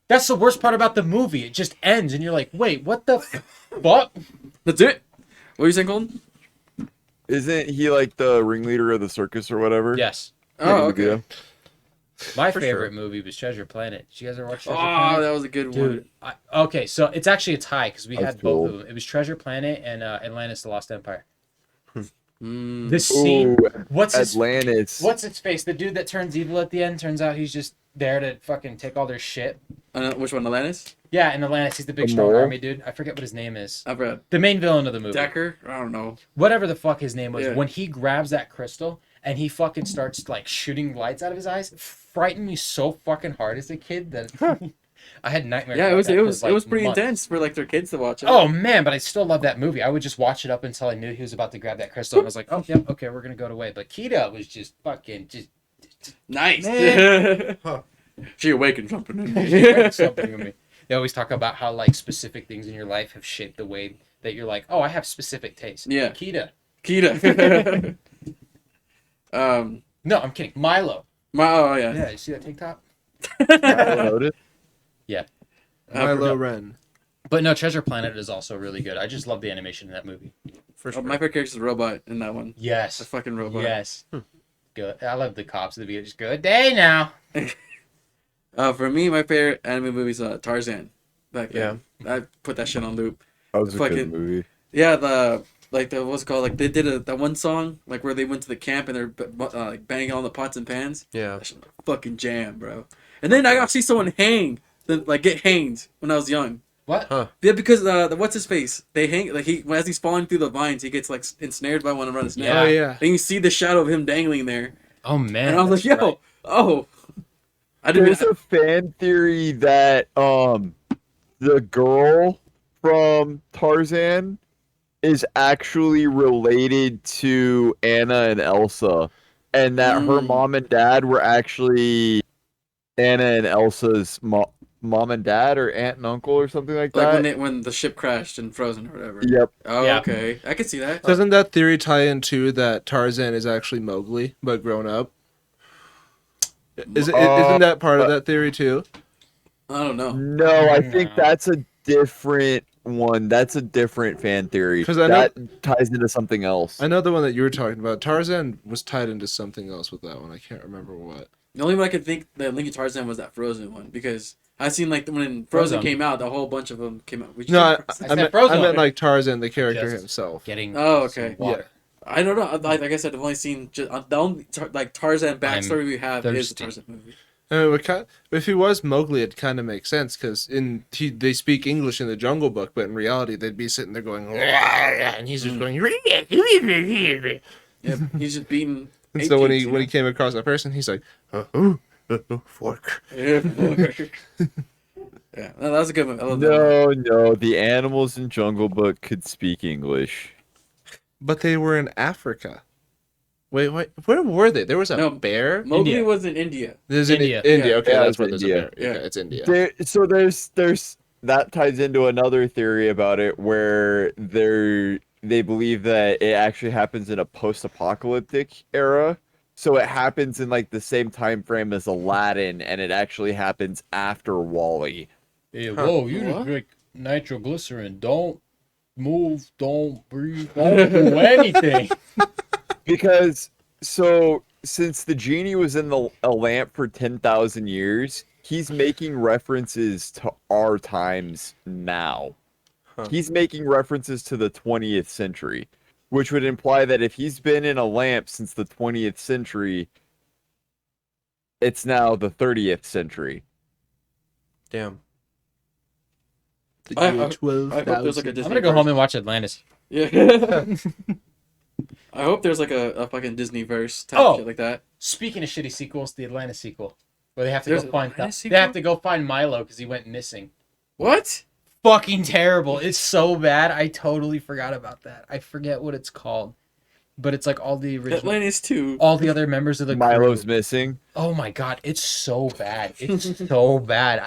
That's the worst part about the movie. It just ends, and you're like, wait, what the fuck? That's it. What were you saying, Colton? Isn't he like the ringleader of the circus or whatever? Yes. Oh, okay. My For favorite sure. movie was Treasure Planet. Did you guys ever watch Treasure Oh, Planet? that was a good one. Dude, okay, so it's actually a tie because we That's had cool. both of them. It was Treasure Planet and Atlantis: The Lost Empire. Mm. This scene, Ooh, what's his face? The dude that turns evil at the end. Turns out he's just there to fucking take all their shit. Which one, Atlantis? Yeah, in Atlantis, he's the big The strong mole? army dude. I forget what his name is. I've read The main villain of the movie. Decker. I don't know. Whatever the fuck his name was. Yeah. When he grabs that crystal and he fucking starts like shooting lights out of his eyes, frightened me so fucking hard as a kid that I had nightmares. Yeah, about that it for, was like, pretty months. intense for like their kids to watch it. Oh man, but I still love that movie. I would just watch it up until I knew he was about to grab that crystal, and I was like, "Oh, yep, okay, we're gonna go away." But Kita was just fucking just nice. Man. Huh. She awakened something in me. something with me. They always talk about how like specific things in your life have shaped the way that you're like, "Oh, I have specific tastes." Yeah. Kita. Kita. No, I'm kidding. Milo. Oh yeah. Yeah, you see that TikTok? Milo Ren. But no, Treasure Planet is also really good. I just love the animation in that movie. For Oh, sure. my favorite character is a robot in that one. Yes. A fucking robot. Yes. Good. I love the cops of the video. Just good day now. For me, my favorite anime movie is Tarzan. Back Yeah. then. I put that shit on loop. That was a Fucking- good movie. Yeah, what's it called? Like they did that one song like where they went to the camp and they're like banging on the pots and pans. Yeah. That shit was a fucking jam, bro. And then I got to see someone get hanged when I was young. What? Huh. Yeah, because the what's his face? They hang like as he's falling through the vines, he gets like ensnared by one around his neck. Yeah. Oh yeah. And you see the shadow of him dangling there. Oh man. And I was like, that's yo, right. oh. I didn't There's a fan theory that the girl from Tarzan is actually related to Anna and Elsa, and that her Mm. mom and dad were actually Anna and Elsa's mom and dad, or aunt and uncle, or something like like that. when the ship crashed in Frozen or whatever. Yep. Oh, Yeah. okay. I can see that. Doesn't that theory tie into that Tarzan is actually Mowgli but grown up? Isn't that part of that theory too? I don't know. No, I think No. that's a different one. That's a different fan theory. 'Cause I know- that ties into something else. I know the one that you were talking about. Tarzan was tied into something else with that one. I can't remember what. The only one I could think that linked to Tarzan was that Frozen one because I seen like when Frozen Frozen. came out, a whole bunch of them came out. Which No, I said meant, Frozen. I meant like Tarzan, the character Just himself. Getting Oh, some okay. water. I don't know. Like I said, I've only seen the only Tarzan backstory we have is the thirsty. Tarzan movie. I mean, if he was Mowgli, it kind of makes sense because they speak English in the Jungle Book, but in reality, they'd be sitting there going, and he's just going. Yeah, he's just beating. And so when apes, he came across a person, he's like, fork. yeah, no, that was a good one. I love that one. No, the animals in Jungle Book could speak English. But they were in Africa. Wait, where were they? There was a No, bear. Mowgli India. was in India. There's India. India. Yeah. Okay, Yeah, that's it's where there's India. a bear. Yeah. Yeah, it's India. There's that ties into another theory about it where they believe that it actually happens in a post-apocalyptic era. So it happens in like the same time frame as Aladdin, and it actually happens after Wall-E. Hey, whoa, you What? just drink nitroglycerin. Don't move, don't breathe, don't do anything. Because since the genie was in a lamp for 10,000 years, he's making references to our times now. Huh. He's making references to the 20th century, which would imply that if he's been in a lamp since the 20th century, it's now the 30th century. Damn. The I year hope there's like a 12,000. Disney. I'm gonna go home and watch Atlantis. Yeah. I hope there's like a fucking Disney verse type Oh. shit like that. Speaking of shitty sequels, the Atlantis sequel, where they have to There's go an find Atlantis they sequel? have to go find Milo because he went missing. What? Fucking terrible! It's so bad. I totally forgot about that. I forget what it's called, but it's like all the original, Atlantis 2. all the other members of the Milo's crew. missing. Oh my god, it's so bad. It's so bad.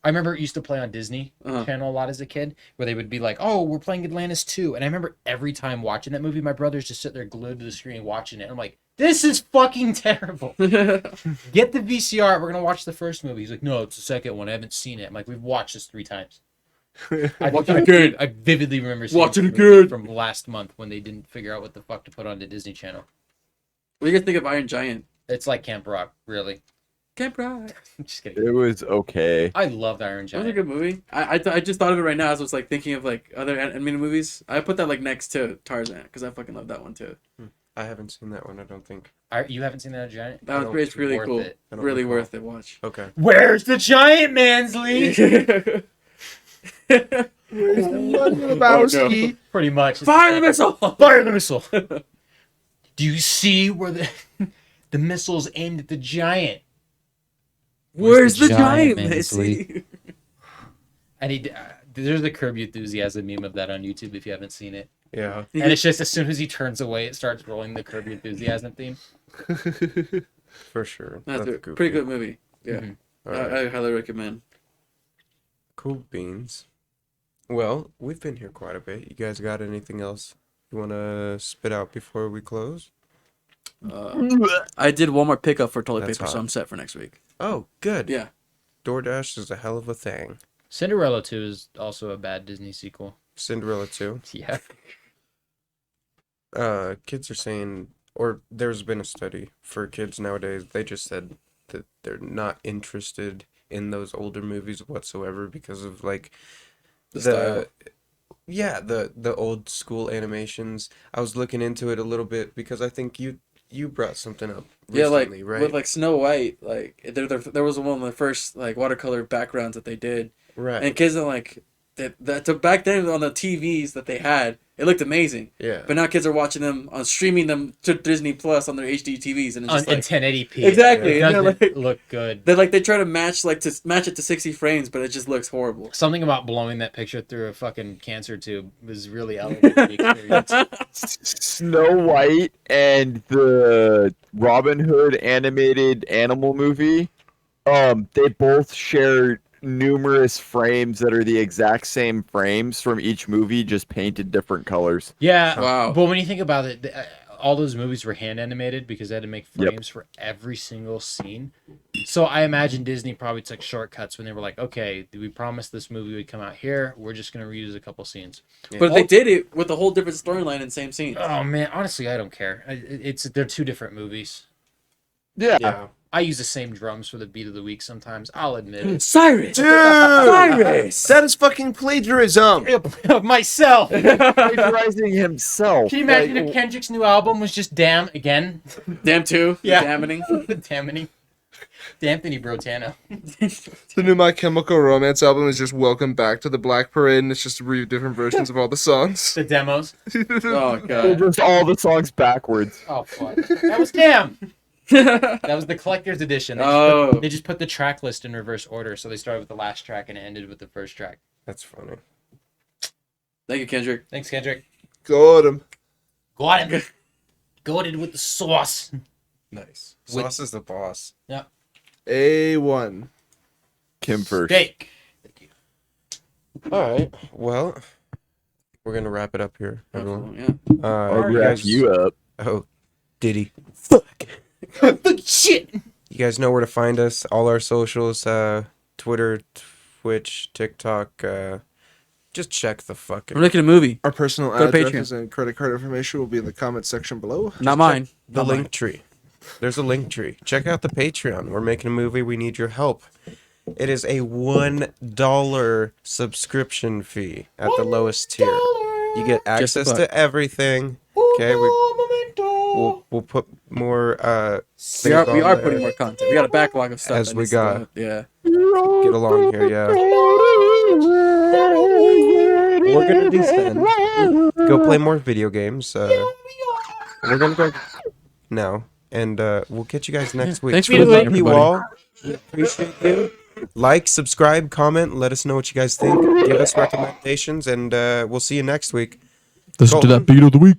I remember it used to play on Disney Uh-huh. Channel a lot as a kid, where they would be like, "Oh, we're playing Atlantis 2." And I remember every time watching that movie, my brothers just sit there glued to the screen watching it. I'm like, "This is fucking terrible." Get the VCR. We're gonna watch the first movie. He's like, "No, it's the second one. I haven't seen it." I'm like, "We've watched this 3 times." Watch it again. I vividly remember seeing Watch it this movie again. from last month when they didn't figure out what the fuck to put on the Disney Channel. What do you guys think of Iron Giant? It's like Camp Rock, really. Camp Rock. I'm just kidding. It was okay. I loved Iron That was a Giant. good movie. I just thought of it right now as I was like thinking of like other animated movies. I put that like next to Tarzan because I fucking love that one too. I haven't seen that one, I don't think. You haven't seen that Giant? That was don't- it's really worth cool. it. I don't Really recall. worth it. Watch. Okay. Where's the Giant Mansley? Lebowski. Pretty much. Fire the missile! Fire the missile. Do you see where the missile's aimed at the giant? Where's the giant, giant, Missy? And there's a Curb Your Enthusiasm meme of that on YouTube if you haven't seen it. Yeah. And it's just as soon as he turns away, it starts rolling the Curb Your Enthusiasm theme. For sure. That's a goofy. pretty good movie. Yeah, Mhm. All right. I highly recommend. Cool beans. Well, we've been here quite a bit. You guys got anything else you want to spit out before we close? I did one more pickup for toilet That's paper, so hot. I'm set for next week. Oh, good. Yeah. DoorDash is a hell of a thing. Cinderella 2 is also a bad Disney sequel. Cinderella 2. Yeah. Kids are saying, or there's been a study for kids nowadays, they just said that they're not interested in those older movies whatsoever because of like The style. yeah, the old school animations. I was looking into it a little bit because I think you brought something up Yeah, like recently, right? with like Snow White, like there was one of the first like watercolor backgrounds that they did, right. and kids are like that. So back then on the TVs that they had, it looked amazing. Yeah. But now kids are watching them on streaming them to Disney Plus on their HD TVs, and it's On, just in like 1080p. Exactly, It yeah, doesn't like- look good. they try to match it to 60 frames, but it just looks horrible. Something about blowing that picture through a fucking cancer tube was really elevated the experience. Snow White and the Robin Hood animated animal movie, they both share numerous frames that are the exact same frames from each movie, just painted different colors. Yeah. Wow. But when you think about it, all those movies were hand animated because they had to make Yep. frames for every single scene. So I imagine Disney probably took shortcuts when they were like, okay, we promised this movie would come out here. We're just going to reuse a couple scenes. But they did it with a whole different storyline and same scenes. Oh, man. Honestly, I don't care. They're 2 different movies. Yeah. Yeah. I use the same drums for the beat of the week sometimes. I'll admit it. Cyrus! Dude! Cyrus! That is fucking plagiarism. Of myself. Can Plagiarizing himself. you imagine Like, if Kendrick's new album was just Damn again? Damn too. Yeah. Damning. Damning. D'Anthony Brotano. The new My Chemical Romance album is just Welcome Back to the Black Parade, and it's just different versions of all the songs. The demos. Oh they're god. just all the songs backwards. Oh, fuck. That was Damn. That was the collector's edition. Oh. They just put the track list in reverse order. So they started with the last track and it ended with the first track. That's funny. Thank you, Kendrick. Thanks, Kendrick. Got him. Got him. Goated with the sauce. Nice. With- Sauce is the boss. A1. Kim first. Steak. All right. Well, we're gonna wrap it up here, everyone. Yeah. I'll You wrap guys- you up. Oh, Diddy. Shit. You guys know where to find us. All our socials, Twitter, Twitch, TikTok. Just check the fucking. We're making a movie. Our personal Go to addresses and credit card information will be in the comment section below. Not mine. The Not mine. link tree. There's a link tree. Check out the Patreon. We're making a movie. We need your help. It is a $1 subscription fee at the lowest tier. You get Just a access buck. to everything. Okay, we'll put more We are things on there putting more content. We got a backlog of stuff As that we needs to go got. up. Yeah. get along here. Yeah, we're gonna descend. Go play more video games. We're gonna go now, and we'll catch you guys next week. Thanks for We listening, love you everybody. all. We appreciate you. Like, subscribe, comment. Let us know what you guys think. Give us recommendations, and we'll see you next week. Listen to that beat of the week.